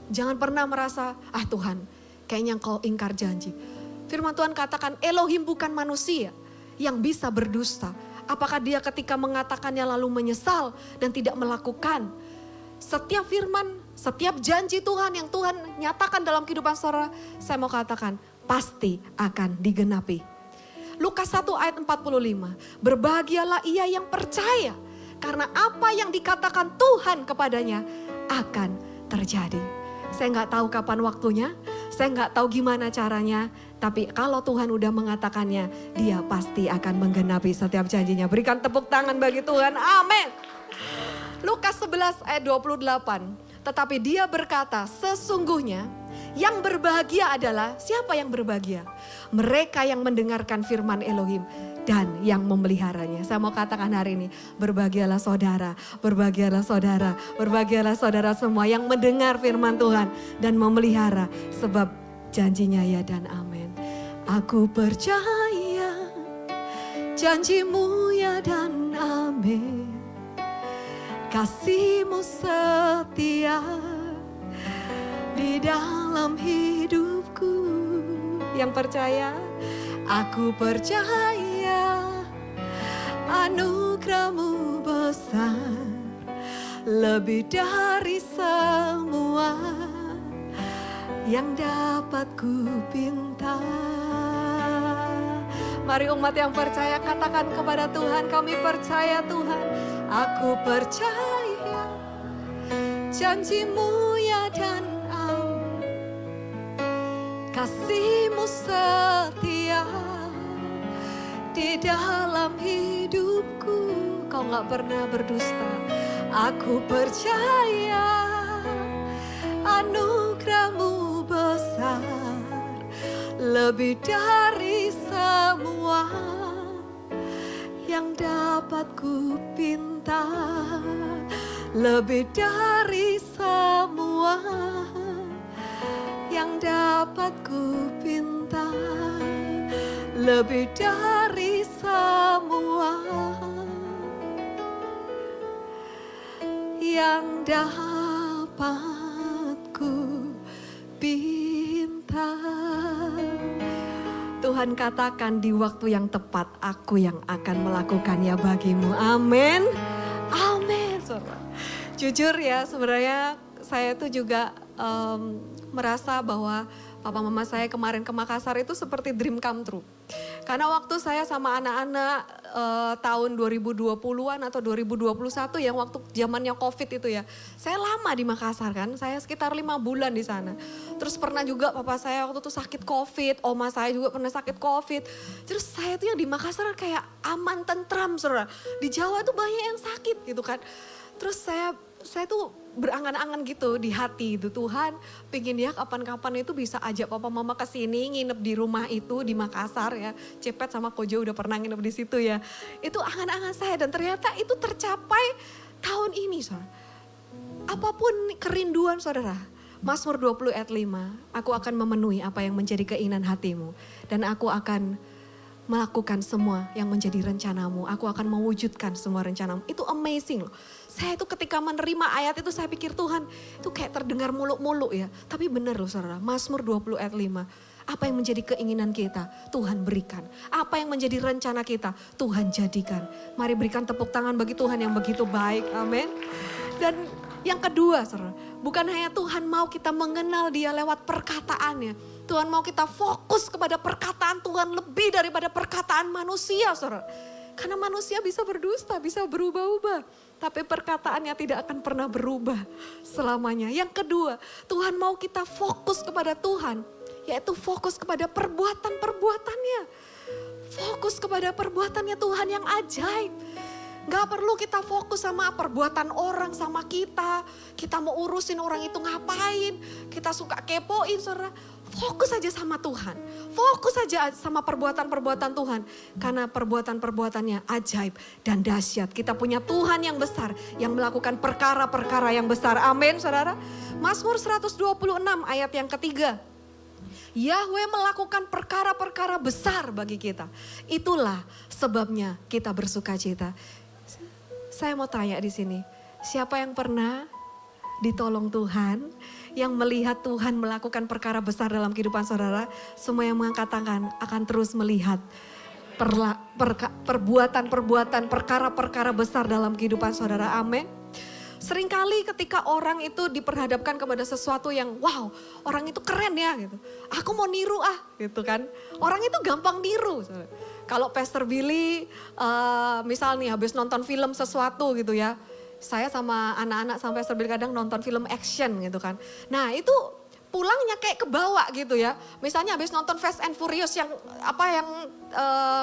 [SPEAKER 3] Jangan pernah merasa, Tuhan kayaknya engkau ingkar janji. Firman Tuhan katakan Elohim bukan manusia yang bisa berdusta. Apakah dia ketika mengatakannya lalu menyesal dan tidak melakukan? Setiap firman, setiap janji Tuhan yang Tuhan nyatakan dalam kehidupan saudara, saya mau katakan pasti akan digenapi. Lukas 1 ayat 45, berbahagialah ia yang percaya karena apa yang dikatakan Tuhan kepadanya akan terjadi. Saya nggak tahu kapan waktunya, saya nggak tahu gimana caranya, tapi kalau Tuhan udah mengatakannya, dia pasti akan menggenapi setiap janjinya. Berikan tepuk tangan bagi Tuhan, amin. Lukas 11 ayat 28, tetapi dia berkata, sesungguhnya yang berbahagia adalah, siapa yang berbahagia? Mereka yang mendengarkan firman Elohim dan yang memeliharanya. Saya mau katakan hari ini, berbahagialah saudara, berbahagialah saudara, berbahagialah saudara semua yang mendengar firman Tuhan dan memelihara. Sebab janjinya ya dan amin. Aku percaya janjimu ya dan amin. Kasihmu setia di dalam hidupku. Yang percaya, aku percaya anugerahmu besar, lebih dari semua yang dapat ku pinta. Mari umat yang percaya katakan kepada Tuhan, kami percaya Tuhan. Aku percaya janjimu ya dan amin. Kasihmu setia di dalam hidupku. Kau gak pernah berdusta. Aku percaya anugerahmu besar, lebih dari semua yang dapat ku pinta, lebih dari semua yang dapat ku pinta, lebih dari semua yang dapat ku pinta. Tuhan katakan di waktu yang tepat aku yang akan melakukannya bagimu. Amin. Amin. Jujur ya, sebenarnya saya tuh juga merasa bahwa papa mama saya kemarin ke Makassar itu seperti dream come true. Karena waktu saya sama anak-anak tahun 2020-an atau 2021 yang waktu zamannya Covid itu ya. Saya lama di Makassar kan, saya sekitar 5 bulan di sana. Terus pernah juga papa saya waktu itu sakit Covid, oma saya juga pernah sakit Covid. Terus saya tuh yang di Makassar kayak aman, tentram, saudara. Di Jawa tuh banyak yang sakit gitu kan. Terus saya tuh berangan-angan gitu di hati itu, Tuhan pengen dia kapan-kapan itu bisa ajak papa mama ke sini nginep di rumah itu di Makassar ya. Cepet sama Kojo udah pernah nginep di situ ya. Itu angan-angan saya dan ternyata itu tercapai tahun ini, saudara. Apapun kerinduan saudara, Mazmur 20 ayat 5, aku akan memenuhi apa yang menjadi keinginan hatimu dan aku akan melakukan semua yang menjadi rencanamu. Aku akan mewujudkan semua rencanamu. Itu amazing loh. Saya itu ketika menerima ayat itu saya pikir Tuhan itu kayak terdengar muluk-muluk ya. Tapi benar loh saudara, Mazmur 20 ayat 5. Apa yang menjadi keinginan kita, Tuhan berikan. Apa yang menjadi rencana kita, Tuhan jadikan. Mari berikan tepuk tangan bagi Tuhan yang begitu baik, amin. Dan yang kedua saudara, bukan hanya Tuhan mau kita mengenal dia lewat perkataannya. Tuhan mau kita fokus kepada perkataan Tuhan lebih daripada perkataan manusia saudara. Karena manusia bisa berdusta, bisa berubah-ubah. Tapi perkataannya tidak akan pernah berubah selamanya. Yang kedua, Tuhan mau kita fokus kepada Tuhan. Yaitu fokus kepada perbuatan-perbuatannya. Fokus kepada perbuatannya Tuhan yang ajaib. Gak perlu kita fokus sama perbuatan orang sama kita. Kita mau urusin orang itu ngapain. Kita suka kepoin saudara. Fokus aja sama Tuhan. Fokus aja sama perbuatan-perbuatan Tuhan. Karena perbuatan-perbuatannya ajaib dan dahsyat. Kita punya Tuhan yang besar. Yang melakukan perkara-perkara yang besar. Amin saudara. Mazmur 126 ayat yang ketiga. Yahweh melakukan perkara-perkara besar bagi kita. Itulah sebabnya kita bersuka cita. Saya mau tanya di sini. Siapa yang pernah ditolong Tuhan? Yang melihat Tuhan melakukan perkara besar dalam kehidupan saudara, semua yang mengangkat tangan akan terus melihat perbuatan-perbuatan, perkara-perkara besar dalam kehidupan saudara. Amin. Seringkali ketika orang itu diperhadapkan kepada sesuatu yang wow, orang itu keren ya gitu. Aku mau niru gitu kan. Orang itu gampang niru. Kalau Pastor Billy misalnya habis nonton film sesuatu gitu ya. Saya sama anak-anak sampai Pastor Billy kadang nonton film action gitu kan. Nah itu pulangnya kayak kebawa gitu ya. Misalnya habis nonton Fast and Furious yang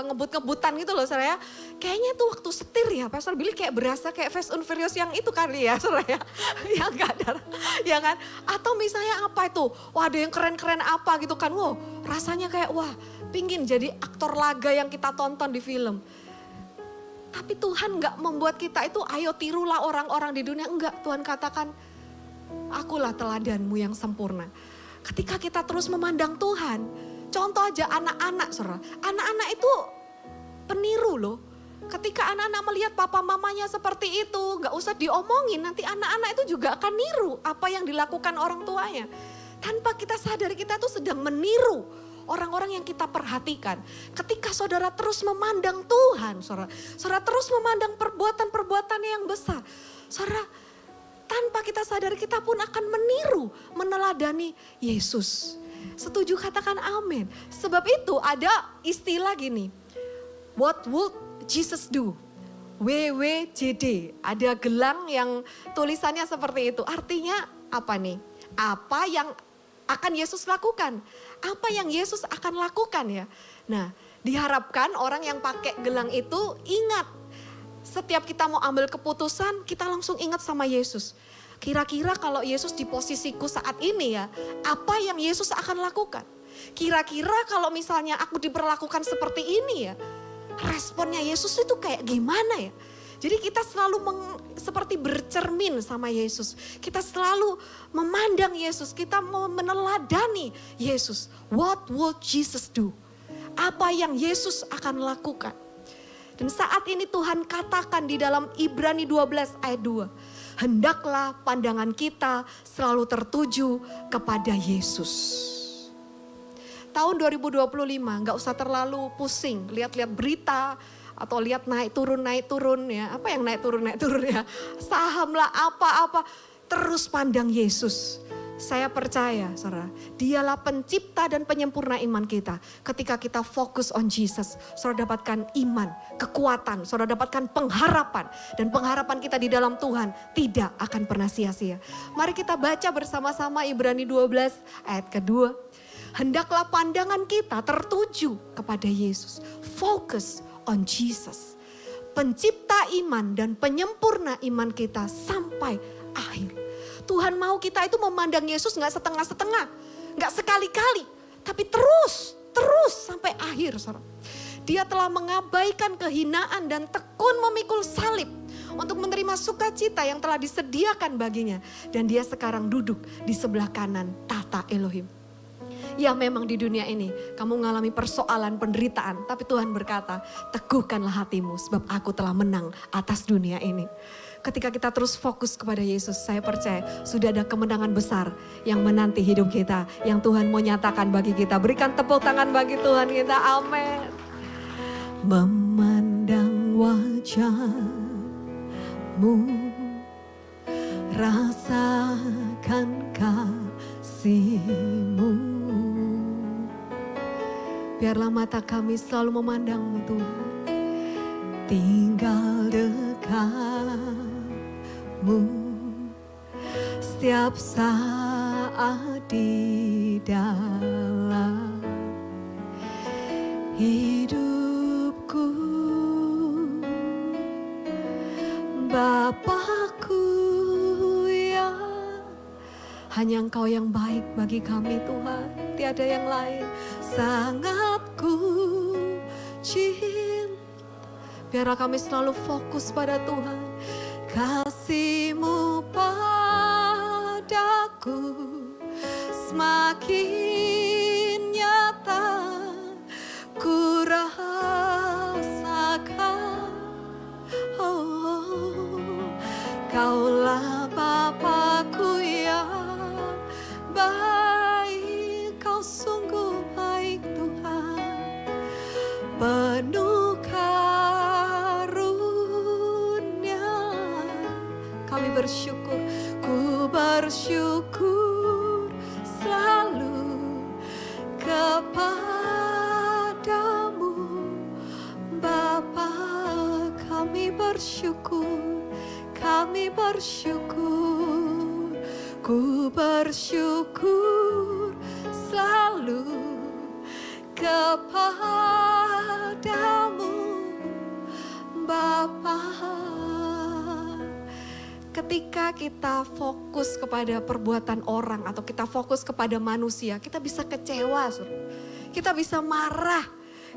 [SPEAKER 3] ngebut-ngebutan gitu loh saudara ya. Kayaknya tuh waktu setir ya Pastor Billy kayak berasa kayak Fast and Furious yang itu kali ya saudara ya. Yang gak ada, ya kan. Atau misalnya apa itu, wah ada yang keren-keren apa gitu kan. Wow rasanya kayak wah pingin jadi aktor laga yang kita tonton di film. Tapi Tuhan gak membuat kita itu ayo tirulah orang-orang di dunia. Enggak, Tuhan katakan akulah teladanmu yang sempurna. Ketika kita terus memandang Tuhan, contoh aja anak-anak saudara. Anak-anak itu peniru loh. Ketika anak-anak melihat papa mamanya seperti itu, gak usah diomongin. Nanti anak-anak itu juga akan niru apa yang dilakukan orang tuanya. Tanpa kita sadari kita tuh sedang meniru orang-orang yang kita perhatikan. Ketika saudara terus memandang Tuhan, saudara terus memandang perbuatan-perbuatannya yang besar. Saudara, tanpa kita sadari kita pun akan meniru, meneladani Yesus. Setuju katakan amin. Sebab itu ada istilah gini. What would Jesus do? WWJD. Ada gelang yang tulisannya seperti itu. Artinya apa nih? Apa yang akan Yesus lakukan? Apa yang Yesus akan lakukan ya? Nah, diharapkan orang yang pakai gelang itu ingat. Setiap kita mau ambil keputusan, kita langsung ingat sama Yesus. Kira-kira kalau Yesus di posisiku saat ini ya, apa yang Yesus akan lakukan? Kira-kira kalau misalnya aku diperlakukan seperti ini ya, responnya Yesus itu kayak gimana ya? Jadi kita selalu seperti bercermin sama Yesus. Kita selalu memandang Yesus, kita mau meneladani Yesus. What would Jesus do? Apa yang Yesus akan lakukan? Dan saat ini Tuhan katakan di dalam Ibrani 12 ayat 2. Hendaklah pandangan kita selalu tertuju kepada Yesus. Tahun 2025 gak usah terlalu pusing lihat-lihat berita atau lihat naik turun ya. Apa yang naik turun ya. Saham lah apa-apa. Terus pandang Yesus. Saya percaya saudara, dialah pencipta dan penyempurna iman kita. Ketika kita fokus on Jesus, saudara dapatkan iman, kekuatan, saudara dapatkan pengharapan. Dan pengharapan kita di dalam Tuhan tidak akan pernah sia-sia. Mari kita baca bersama-sama Ibrani 12 ayat kedua. Hendaklah pandangan kita tertuju kepada Yesus. Focus on Jesus. Pencipta iman dan penyempurna iman kita sampai akhir. Tuhan mau kita itu memandang Yesus gak setengah-setengah. Gak sekali-kali. Tapi terus sampai akhir. Saudara. Dia telah mengabaikan kehinaan dan tekun memikul salib. Untuk menerima sukacita yang telah disediakan baginya. Dan dia sekarang duduk di sebelah kanan tahta Elohim. Ya memang di dunia ini kamu mengalami persoalan penderitaan. Tapi Tuhan berkata, teguhkanlah hatimu sebab aku telah menang atas dunia ini. Ketika kita terus fokus kepada Yesus, saya percaya sudah ada kemenangan besar yang menanti hidup kita. Yang Tuhan mau nyatakan bagi kita. Berikan tepuk tangan bagi Tuhan kita, amin. Memandang wajah-Mu, rasakan kasih-Mu. Biarlah mata kami selalu memandang-Mu Tuhan. Tinggal dekat-Mu setiap saat di dalam hidupku. Bapakku ya, hanya Engkau yang baik bagi kami Tuhan, tiada yang lain. Sangat ku cinta. Biarlah kami selalu fokus pada Tuhan. Kasih-Mu padaku semakin nyata ku rasakan. Oh, Kaulah Bapakku yang baik. Kau sungguh baik Tuhan. Penuh bersyukur, ku bersyukur selalu kepadamu Bapa. Kami bersyukur, ku bersyukur selalu kepadamu Bapa. Ketika kita fokus kepada perbuatan orang atau kita fokus kepada manusia, kita bisa kecewa, kita bisa marah,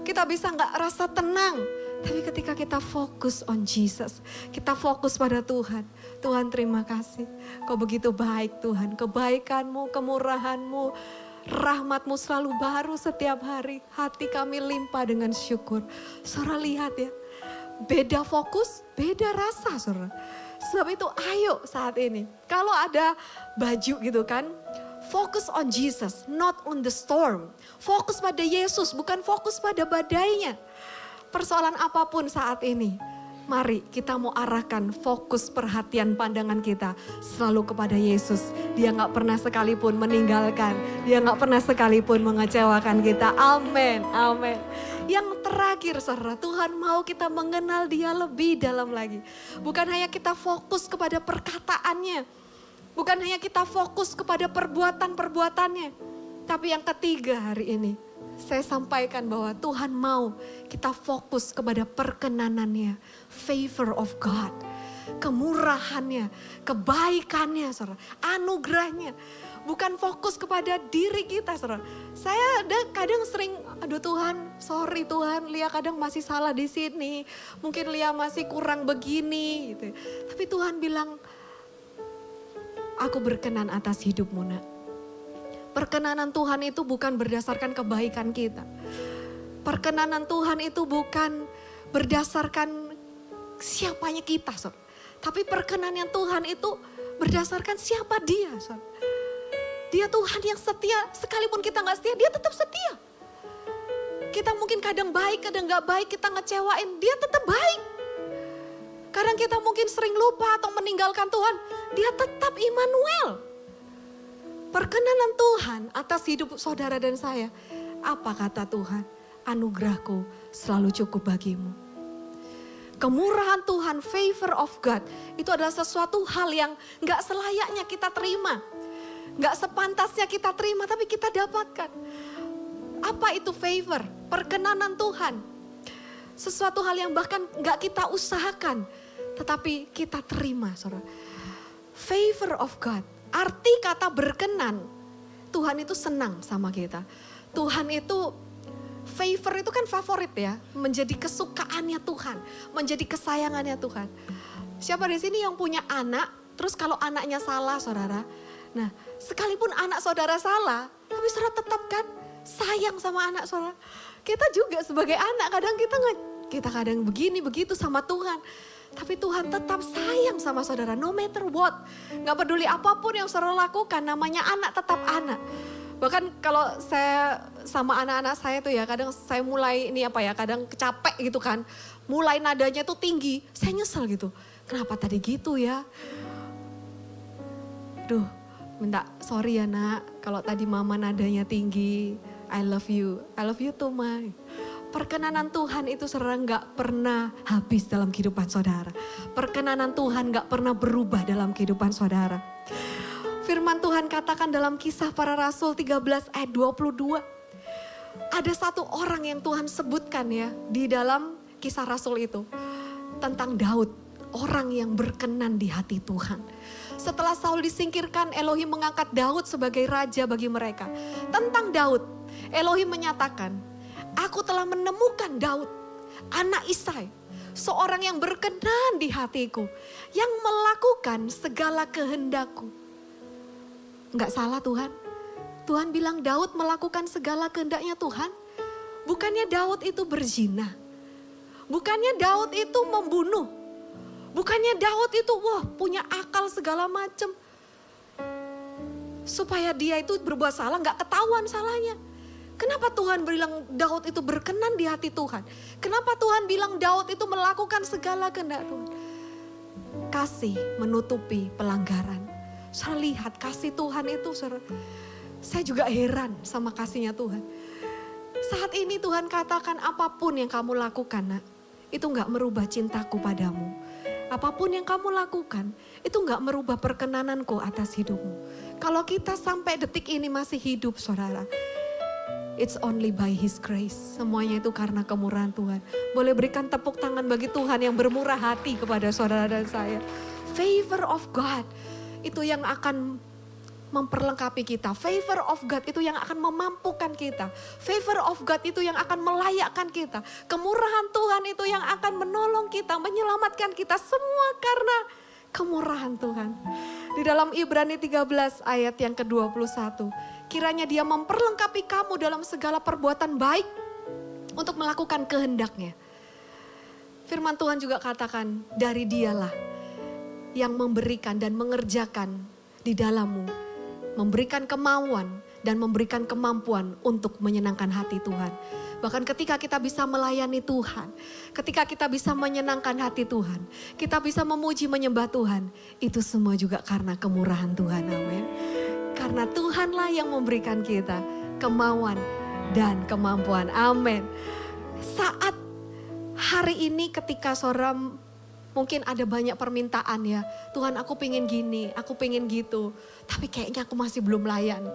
[SPEAKER 3] kita bisa gak rasa tenang. Tapi ketika kita fokus on Jesus, kita fokus pada Tuhan. Tuhan terima kasih, Kau begitu baik Tuhan. Kebaikan-Mu, kemurahan-Mu, rahmat-Mu selalu baru setiap hari. Hati kami limpah dengan syukur. Saudara lihat ya, beda fokus, beda rasa saudara. Sebab itu ayo saat ini, kalau ada baju gitu kan, fokus on Jesus, not on the storm. Fokus pada Yesus, bukan fokus pada badainya. Persoalan apapun saat ini, mari kita mau arahkan fokus perhatian pandangan kita selalu kepada Yesus. Dia gak pernah sekalipun meninggalkan, dia gak pernah sekalipun mengecewakan kita. Amin, amin. Yang terakhir saudara, Tuhan mau kita mengenal Dia lebih dalam lagi. Bukan hanya kita fokus kepada perkataannya. Bukan hanya kita fokus kepada perbuatan-perbuatannya. Tapi yang ketiga hari ini, saya sampaikan bahwa Tuhan mau kita fokus kepada perkenanannya. Favor of God. Kemurahannya, kebaikannya saudara, anugerahnya. Bukan fokus kepada diri kita saudara. Saya kadang sering, aduh Tuhan, sorry Tuhan, Lia kadang masih salah di sini. Mungkin Lia masih kurang begini gitu. Tapi Tuhan bilang, aku berkenan atas hidupmu nak. Perkenanan Tuhan itu bukan berdasarkan kebaikan kita. Perkenanan Tuhan itu bukan berdasarkan siapanya kita, saudara. Tapi perkenanan Tuhan itu berdasarkan siapa dia, saudara. Dia Tuhan yang setia, sekalipun kita gak setia, dia tetap setia. Kita mungkin kadang baik, kadang gak baik, kita ngecewain, dia tetap baik. Kadang kita mungkin sering lupa atau meninggalkan Tuhan, dia tetap Immanuel. Perkenanan Tuhan atas hidup saudara dan saya. Apa kata Tuhan? Anugerahku selalu cukup bagimu. Kemurahan Tuhan, favor of God, itu adalah sesuatu hal yang gak selayaknya kita terima. Gak sepantasnya kita terima, tapi kita dapatkan. Apa itu favor? Perkenanan Tuhan. Sesuatu hal yang bahkan gak kita usahakan, tetapi kita terima, saudara. Favor of God. Arti kata berkenan, Tuhan itu senang sama kita. Tuhan itu, favor itu kan favorit ya. Menjadi kesukaannya Tuhan. Menjadi kesayangannya Tuhan. Siapa di sini yang punya anak, terus kalau anaknya salah, saudara. Nah, sekalipun anak saudara salah, tapi saudara tetap kan sayang sama anak saudara. Kita juga sebagai anak kita kadang begini begitu sama Tuhan. Tapi Tuhan tetap sayang sama saudara no matter what. Gak peduli apapun yang saudara lakukan, namanya anak tetap anak. Bahkan kalau saya sama anak-anak saya tuh ya kadang saya mulai kadang capek gitu kan. Mulai nadanya tuh tinggi, saya nyesel gitu. Kenapa tadi gitu ya? Duh, minta sorry ya nak kalau tadi mama nadanya tinggi. I love you too ma. Perkenanan Tuhan itu sering gak pernah habis dalam kehidupan saudara. Perkenanan Tuhan gak pernah berubah dalam kehidupan saudara. Firman Tuhan katakan dalam Kisah Para Rasul 13 ayat 22. Ada satu orang yang Tuhan sebutkan ya di dalam Kisah Rasul itu. Tentang Daud, orang yang berkenan di hati Tuhan. Setelah Saul disingkirkan, Elohim mengangkat Daud sebagai raja bagi mereka. Tentang Daud, Elohim menyatakan, aku telah menemukan Daud, anak Isai, seorang yang berkenan di hatiku, yang melakukan segala kehendakku. Enggak salah Tuhan. Tuhan bilang Daud melakukan segala kehendaknya Tuhan. Bukannya Daud itu berzina. Bukannya Daud itu membunuh. Bukannya Daud itu punya akal segala macam. Supaya dia itu berbuat salah gak ketahuan salahnya. Kenapa Tuhan bilang Daud itu berkenan di hati Tuhan? Kenapa Tuhan bilang Daud itu melakukan segala kehendak Tuhan? Kasih menutupi pelanggaran. Saya lihat kasih Tuhan itu, saya juga heran sama kasihnya Tuhan. Saat ini Tuhan katakan apapun yang kamu lakukan nak, itu gak merubah cintaku padamu. Apapun yang kamu lakukan, itu gak merubah perkenananku atas hidupmu. Kalau kita sampai detik ini masih hidup saudara, it's only by His grace. Semuanya itu karena kemurahan Tuhan. Boleh berikan tepuk tangan bagi Tuhan yang bermurah hati kepada saudara dan saya. Favor of God itu yang akan memperlengkapi kita. Favor of God itu yang akan memampukan kita. Favor of God itu yang akan melayakkan kita. Kemurahan Tuhan itu yang akan menolong kita, menyelamatkan kita. Semua karena kemurahan Tuhan. Di dalam Ibrani 13 ayat yang ke-21. Kiranya Dia memperlengkapi kamu dalam segala perbuatan baik untuk melakukan kehendaknya. Firman Tuhan juga katakan, dari Dialah yang memberikan dan mengerjakan di dalammu. Memberikan kemauan dan memberikan kemampuan untuk menyenangkan hati Tuhan. Bahkan ketika kita bisa melayani Tuhan, ketika kita bisa menyenangkan hati Tuhan, kita bisa memuji menyembah Tuhan, itu semua juga karena kemurahan Tuhan, amin. Karena Tuhanlah yang memberikan kita kemauan dan kemampuan, amin. Saat hari ini ketika seorang mungkin ada banyak permintaan ya. Tuhan aku pengen gini, aku pengen gitu. Tapi kayaknya aku masih belum layan.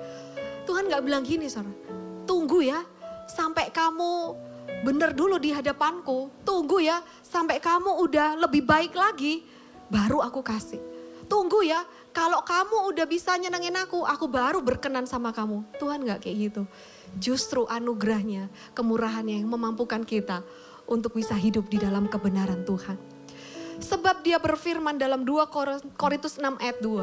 [SPEAKER 3] Tuhan gak bilang gini saudara. Tunggu ya sampai kamu benar dulu di hadapanku. Tunggu ya sampai kamu udah lebih baik lagi. Baru aku kasih. Tunggu ya kalau kamu udah bisa nyenengin aku baru berkenan sama kamu. Tuhan gak kayak gitu. Justru anugerahnya, kemurahannya yang memampukan kita untuk bisa hidup di dalam kebenaran Tuhan. Sebab Dia berfirman dalam 2 Korintus 6 ayat 2.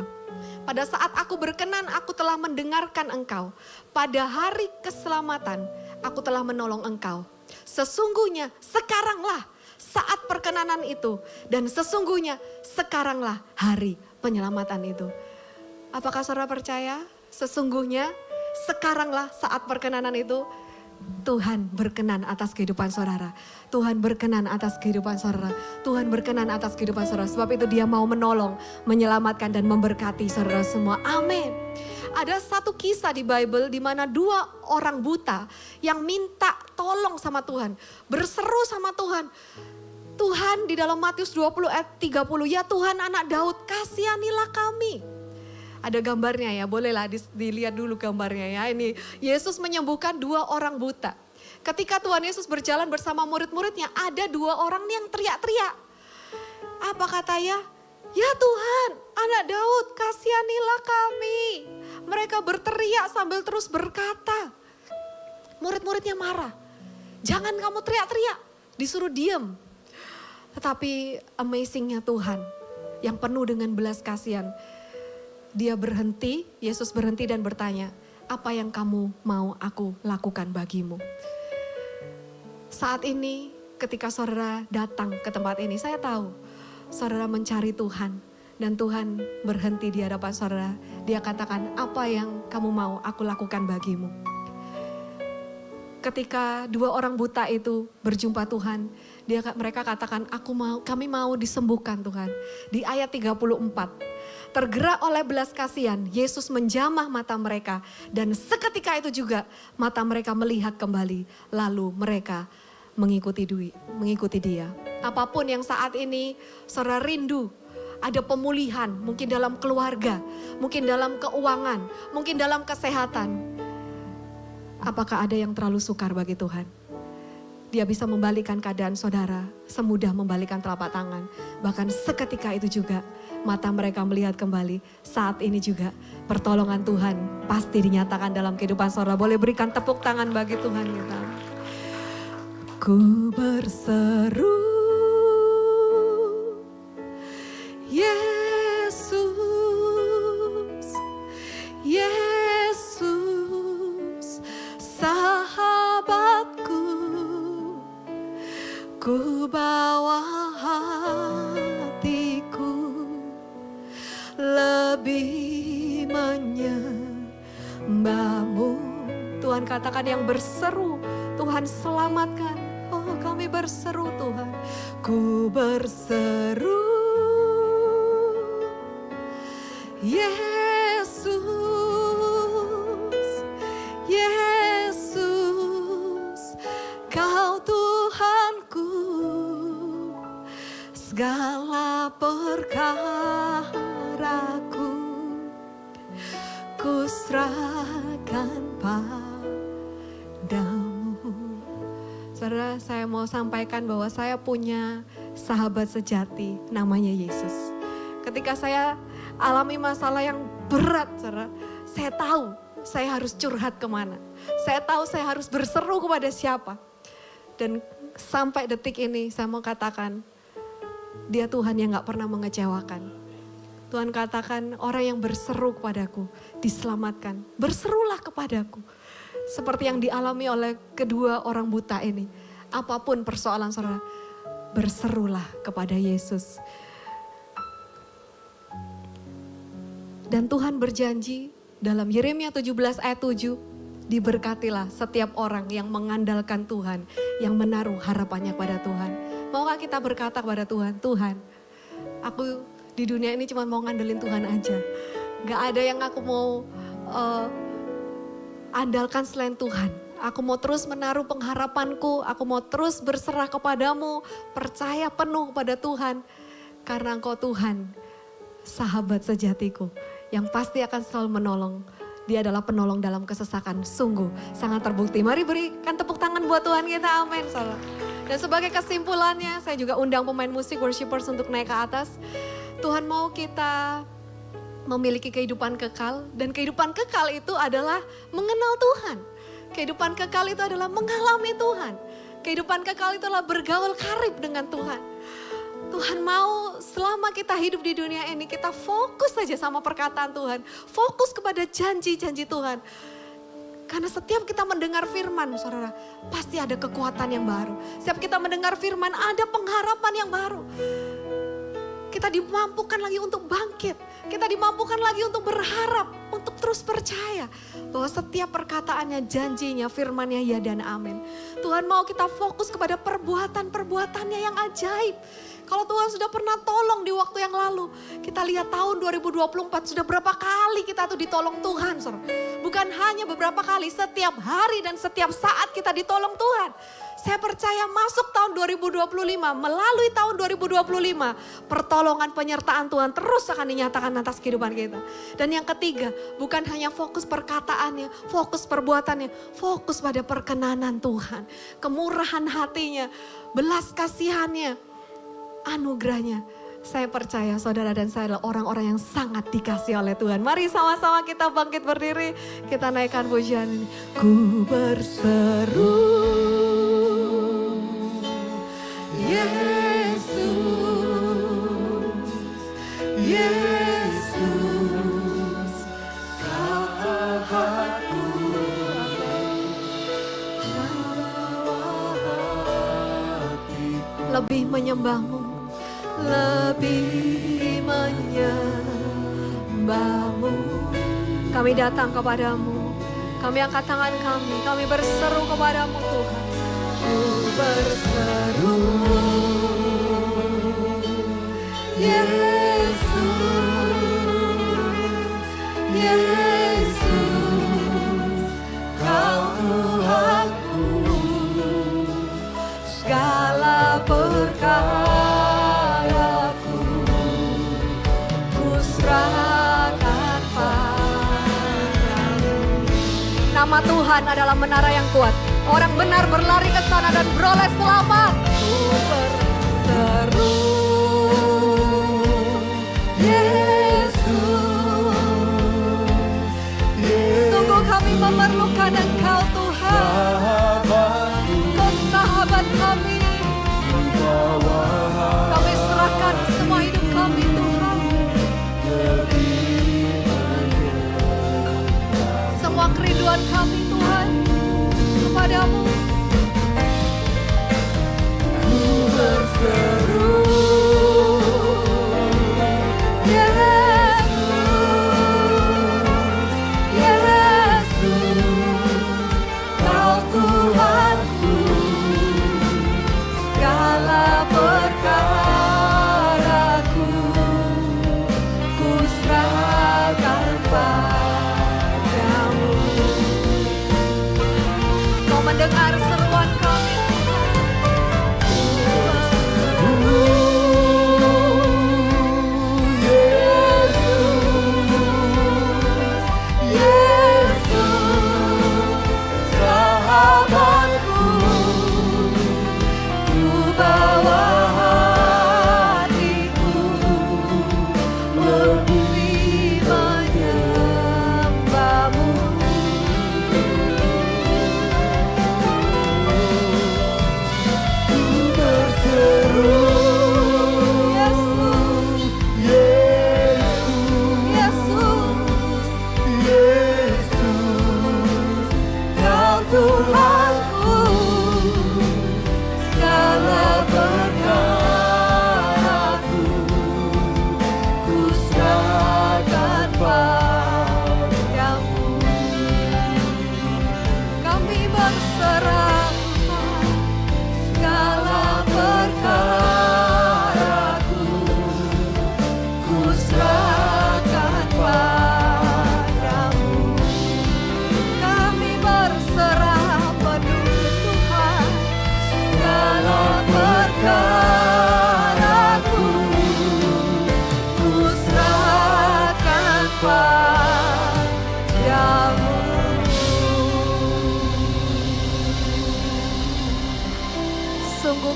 [SPEAKER 3] Pada saat aku berkenan, aku telah mendengarkan engkau. Pada hari keselamatan, aku telah menolong engkau. Sesungguhnya sekaranglah saat perkenanan itu. Dan sesungguhnya sekaranglah hari penyelamatan itu. Apakah saudara percaya? Sesungguhnya sekaranglah saat perkenanan itu. Tuhan berkenan atas kehidupan saudara. Tuhan berkenan atas kehidupan saudara. Tuhan berkenan atas kehidupan saudara. Sebab itu dia mau menolong, menyelamatkan dan memberkati saudara semua. Amin. Ada satu kisah di Bible di mana 2 orang buta yang minta tolong sama Tuhan. Berseru sama Tuhan. Tuhan, di dalam Matius 20 ayat 30, ya Tuhan anak Daud, kasihanilah kami. Ada gambarnya ya, bolehlah dilihat dulu gambarnya ya. Ini Yesus menyembuhkan 2 orang buta. Ketika Tuhan Yesus berjalan bersama murid-muridnya, ada 2 orang yang teriak-teriak. Apa katanya? Ya Tuhan, anak Daud, kasihanilah kami. Mereka berteriak sambil terus berkata. Murid-muridnya marah. Jangan kamu teriak-teriak, disuruh diam. Tetapi amazingnya Tuhan yang penuh dengan belas kasihan. Dia berhenti, Yesus berhenti dan bertanya, apa yang kamu mau aku lakukan bagimu? Saat ini ketika saudara datang ke tempat ini, saya tahu saudara mencari Tuhan. Dan Tuhan berhenti di hadapan saudara. Dia katakan, apa yang kamu mau aku lakukan bagimu? Ketika 2 orang buta itu berjumpa Tuhan, mereka katakan, kami mau disembuhkan Tuhan. Di ayat 34. Tergerak oleh belas kasihan, Yesus menjamah mata mereka. Dan seketika itu juga mata mereka melihat kembali. Lalu mereka mengikuti dia. Apapun yang saat ini saudara rindu, ada pemulihan, mungkin dalam keluarga, mungkin dalam keuangan, mungkin dalam kesehatan. Apakah ada yang terlalu sukar bagi Tuhan? Dia bisa membalikkan keadaan saudara, semudah membalikkan telapak tangan. Bahkan seketika itu juga mata mereka melihat kembali. Saat ini juga pertolongan Tuhan pasti dinyatakan dalam kehidupan saudara. Boleh berikan tepuk tangan bagi Tuhan kita. Ku berseru, Yesus, Yesus, sahabatku. Ku bawa hatiku lebih menyembahmu. Tuhan katakan yang berseru, Tuhan selamatkan. Oh kami berseru Tuhan. Ku berseru, Yesus, Yesus, Kau Tuhanku. Segala perkaraku ku serahkan padamu. Saudara, saya mau sampaikan bahwa saya punya sahabat sejati namanya Yesus. Ketika saya alami masalah yang berat, saudara, saya tahu saya harus curhat kemana. Saya tahu saya harus berseru kepada siapa. Dan sampai detik ini saya mau katakan, Dia Tuhan yang gak pernah mengecewakan. Tuhan katakan orang yang berseru kepadaku diselamatkan. Berserulah kepadaku. Seperti yang dialami oleh kedua orang buta ini. Apapun persoalan saudara, berserulah kepada Yesus. Dan Tuhan berjanji dalam Yeremia 17 ayat 7, diberkatilah setiap orang yang mengandalkan Tuhan, yang menaruh harapannya pada Tuhan. Maukah kita berkata kepada Tuhan, Tuhan, aku di dunia ini cuma mau ngandelin Tuhan aja. Gak ada yang aku mau andalkan selain Tuhan. Aku mau terus menaruh pengharapanku, aku mau terus berserah kepadamu, percaya penuh pada Tuhan. Karena Engkau Tuhan, sahabat sejatiku, yang pasti akan selalu menolong. Dia adalah penolong dalam kesesakan, sungguh sangat terbukti. Mari berikan tepuk tangan buat Tuhan kita, amin. Dan sebagai kesimpulannya, saya juga undang pemain musik, worshipers untuk naik ke atas. Tuhan mau kita memiliki kehidupan kekal, dan kehidupan kekal itu adalah mengenal Tuhan. Kehidupan kekal itu adalah mengalami Tuhan. Kehidupan kekal itu adalah bergaul karib dengan Tuhan. Tuhan mau selama kita hidup di dunia ini, kita fokus saja sama perkataan Tuhan. Fokus kepada janji-janji Tuhan. Karena setiap kita mendengar firman, saudara, pasti ada kekuatan yang baru. Setiap kita mendengar firman, ada pengharapan yang baru. Kita dimampukan lagi untuk bangkit. Kita dimampukan lagi untuk berharap, untuk terus percaya bahwa setiap perkataannya, janjinya, firmannya ya dan amin. Tuhan mau kita fokus kepada perbuatan-perbuatannya yang ajaib. Kalau Tuhan sudah pernah tolong di waktu yang lalu, kita lihat tahun 2024 sudah berapa kali kita tuh ditolong Tuhan. Saudara. Bukan hanya beberapa kali, setiap hari dan setiap saat kita ditolong Tuhan. Saya percaya masuk tahun 2025, melalui tahun 2025, pertolongan penyertaan Tuhan terus akan dinyatakan atas kehidupan kita. Dan yang ketiga, bukan hanya fokus perkataannya, fokus perbuatannya, fokus pada perkenanan Tuhan. Kemurahan hatinya, belas kasihannya, anugerahnya. Saya percaya saudara dan saya adalah orang-orang yang sangat dikasih oleh Tuhan. Mari sama-sama kita bangkit berdiri, kita naikkan pujian ini. Ku berseru, Yesus, Yesus, Kau Tuhanku, lebih menyembahmu, lebih menyembahmu. Kami datang kepadamu, kami angkat tangan kami berseru kepadamu Tuhan. Ku berseru, Yesus, Yesus, Kau Tuhanku, segala perkaraku ku serahkan padamu. Nama Tuhan adalah menara yang kuat. Orang benar berlari ke sana dan beroleh selamat. Ku berseru, Yesus, sungguh kami memerlukan Engkau Tuhan. Kau sahabat kami. Kami serahkan semua hidup kami Tuhan. Semua kerinduan kami Tuhan kepadamu. Ku berseru, Yesus, Yesus, Kau Tuhanku, segala perkaraku ku serahkan padamu. Kau mendengar seruan kami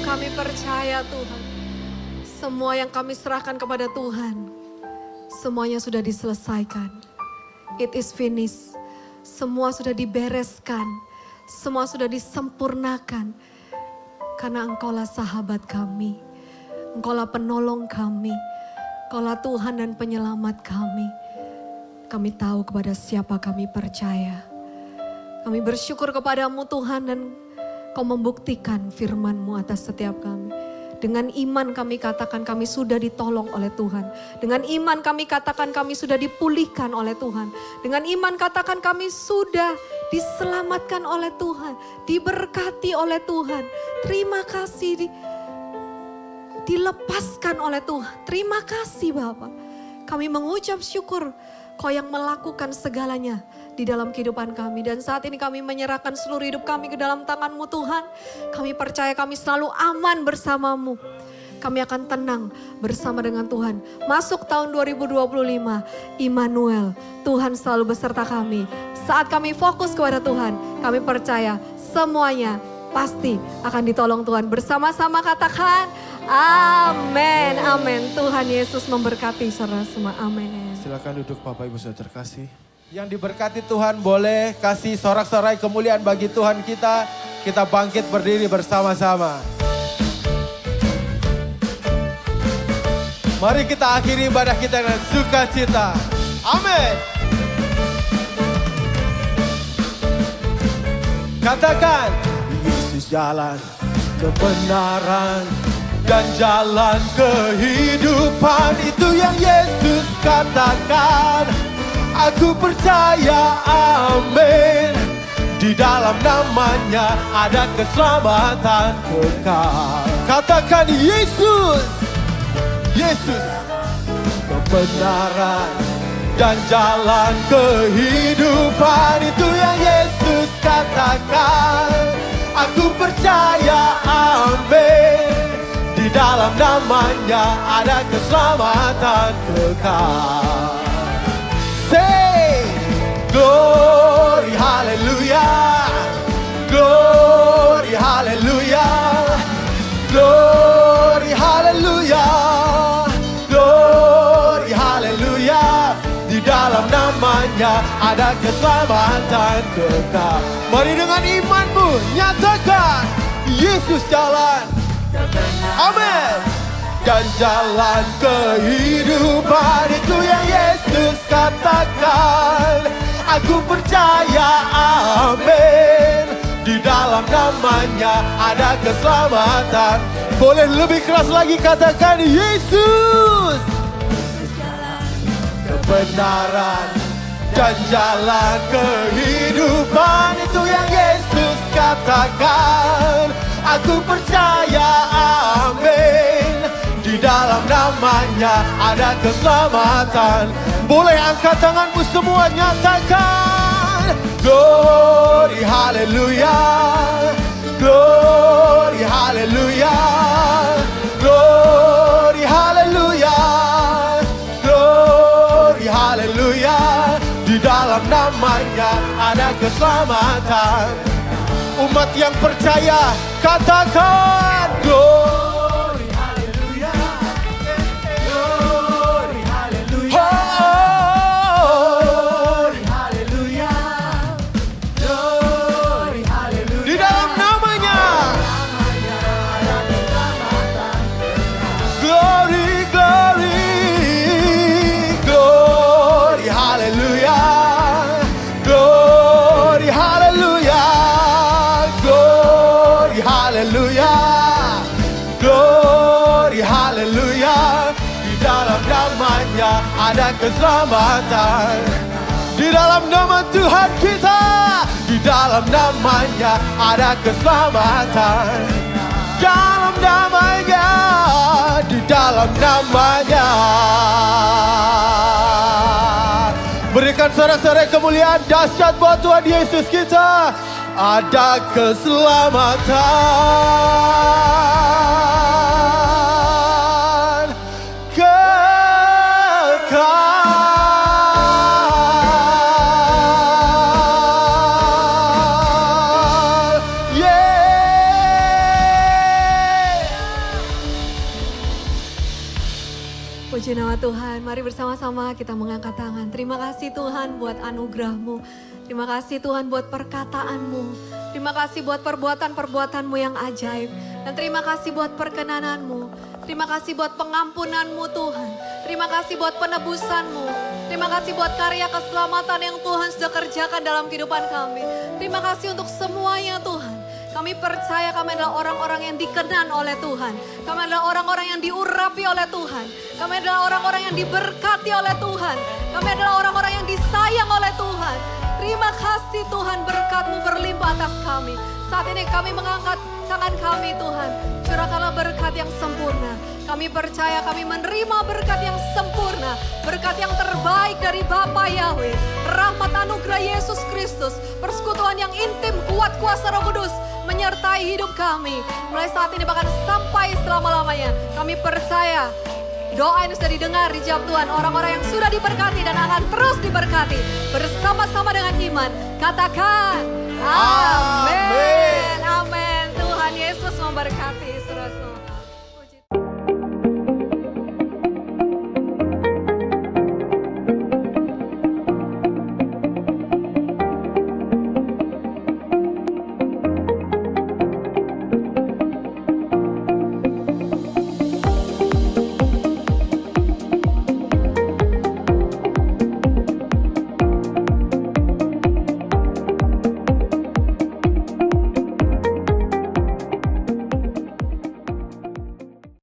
[SPEAKER 3] kami percaya Tuhan, semua yang kami serahkan kepada Tuhan, semuanya sudah diselesaikan. It is finished. Semua sudah dibereskan, semua sudah disempurnakan. Karena Engkaulah sahabat kami, Engkaulah penolong kami, Engkaulah Tuhan dan penyelamat kami. Kami tahu kepada siapa kami percaya. Kami bersyukur kepadamu Tuhan dan Kau membuktikan firman-Mu atas setiap kami. Dengan iman kami katakan kami sudah ditolong oleh Tuhan. Dengan iman kami katakan kami sudah dipulihkan oleh Tuhan. Dengan iman katakan kami sudah diselamatkan oleh Tuhan. Diberkati oleh Tuhan. Terima kasih dilepaskan oleh Tuhan. Terima kasih Bapa. Kami mengucap syukur Kau yang melakukan segalanya di dalam kehidupan kami. Dan saat ini kami menyerahkan seluruh hidup kami ke dalam tangan-Mu Tuhan. Kami percaya kami selalu aman bersama-Mu. Kami akan tenang bersama dengan Tuhan. Masuk tahun 2025, Immanuel, Tuhan selalu beserta kami. Saat kami fokus kepada Tuhan, kami percaya semuanya pasti akan ditolong Tuhan. Bersama-sama katakan, amin, amin. Tuhan Yesus memberkati saudara semua, amin.
[SPEAKER 2] Silakan duduk Bapak Ibu Saudara terkasih.
[SPEAKER 1] Yang diberkati Tuhan boleh kasih sorak-sorai kemuliaan bagi Tuhan kita. Kita bangkit berdiri bersama-sama. Mari kita akhiri ibadah kita dengan sukacita. Amin. Katakan, Yesus jalan kebenaran dan jalan kehidupan. Itu yang Yesus katakan. Aku percaya, amin. Di dalam namanya ada keselamatan kekal. Katakan Yesus. Yesus kebenaran dan jalan kehidupan. Itu yang Yesus katakan. Aku percaya, amin. Di dalam namanya ada keselamatan kekal. Say, glory, hallelujah. Glory, hallelujah. Glory, hallelujah. Glory, hallelujah. Di dalam namanya ada keselamatan kekal. Mari dengan imanmu nyatakan, Yesus jalan. Amin. Dan jalan kehidupan, itu yang Yesus katakan. Aku percaya, amin. Di dalam namanya ada keselamatan. Boleh lebih keras lagi, katakan Yesus. Kebenaran dan jalan kehidupan, itu yang Yesus katakan. Aku percaya, amin. Di dalam namanya ada keselamatan. Boleh angkat tanganmu semua, nyatakan. Glory, hallelujah. Glory, hallelujah. Glory, hallelujah. Glory, hallelujah. Di dalam namanya ada keselamatan. Umat yang percaya, katakan glory, hallelujah. Glory, hallelujah. Glory, hallelujah. Glory, hallelujah. Di dalam namanya ada keselamatan. Glory, glory. Glory, hallelujah. Glory, hallelujah. Hallelujah, glory, hallelujah. Di dalam namanya ada keselamatan. Di dalam nama Tuhan kita, di dalam namanya ada keselamatan. Dalam namanya, di dalam namanya. Berikan sorak-sorai kemuliaan dahsyat buat Tuhan Yesus kita. Ada keselamatan kekal.
[SPEAKER 3] Puji nama Tuhan, mari bersama-sama kita mengangkat tangan. Terima kasih Tuhan buat anugerah-Mu. Terima kasih Tuhan buat perkataanmu. Terima kasih buat perbuatan-perbuatanmu yang ajaib. Dan terima kasih buat perkenananmu. Terima kasih buat pengampunanmu Tuhan. Terima kasih buat penebusan-Mu. Terima kasih buat karya keselamatan yang Tuhan sudah kerjakan dalam kehidupan kami. Terima kasih untuk semuanya Tuhan. Kami percaya kami adalah orang-orang yang dikenan oleh Tuhan. Kami adalah orang-orang yang diurapi oleh Tuhan. Kami adalah orang-orang yang diberkati oleh Tuhan. Kami adalah orang-orang yang disayang oleh Tuhan. Terima kasih Tuhan, berkat-Mu berlimpah atas kami. Saat ini kami mengangkat tangan kami Tuhan. Curahkanlah berkat yang sempurna. Kami percaya kami menerima berkat yang sempurna. Berkat yang terbaik dari Bapa Yahweh. Rahmat anugerah Yesus Kristus. Persekutuan yang intim, kuat kuasa Roh Kudus menyertai hidup kami. Mulai saat ini bahkan sampai selama-lamanya. Kami percaya doa ini sudah didengar, dijawab Tuhan. Orang-orang yang sudah diberkati dan akan terus diberkati. Bersama-sama dengan iman. Katakan, amin. Amin. Tuhan Yesus memberkati saudara semua.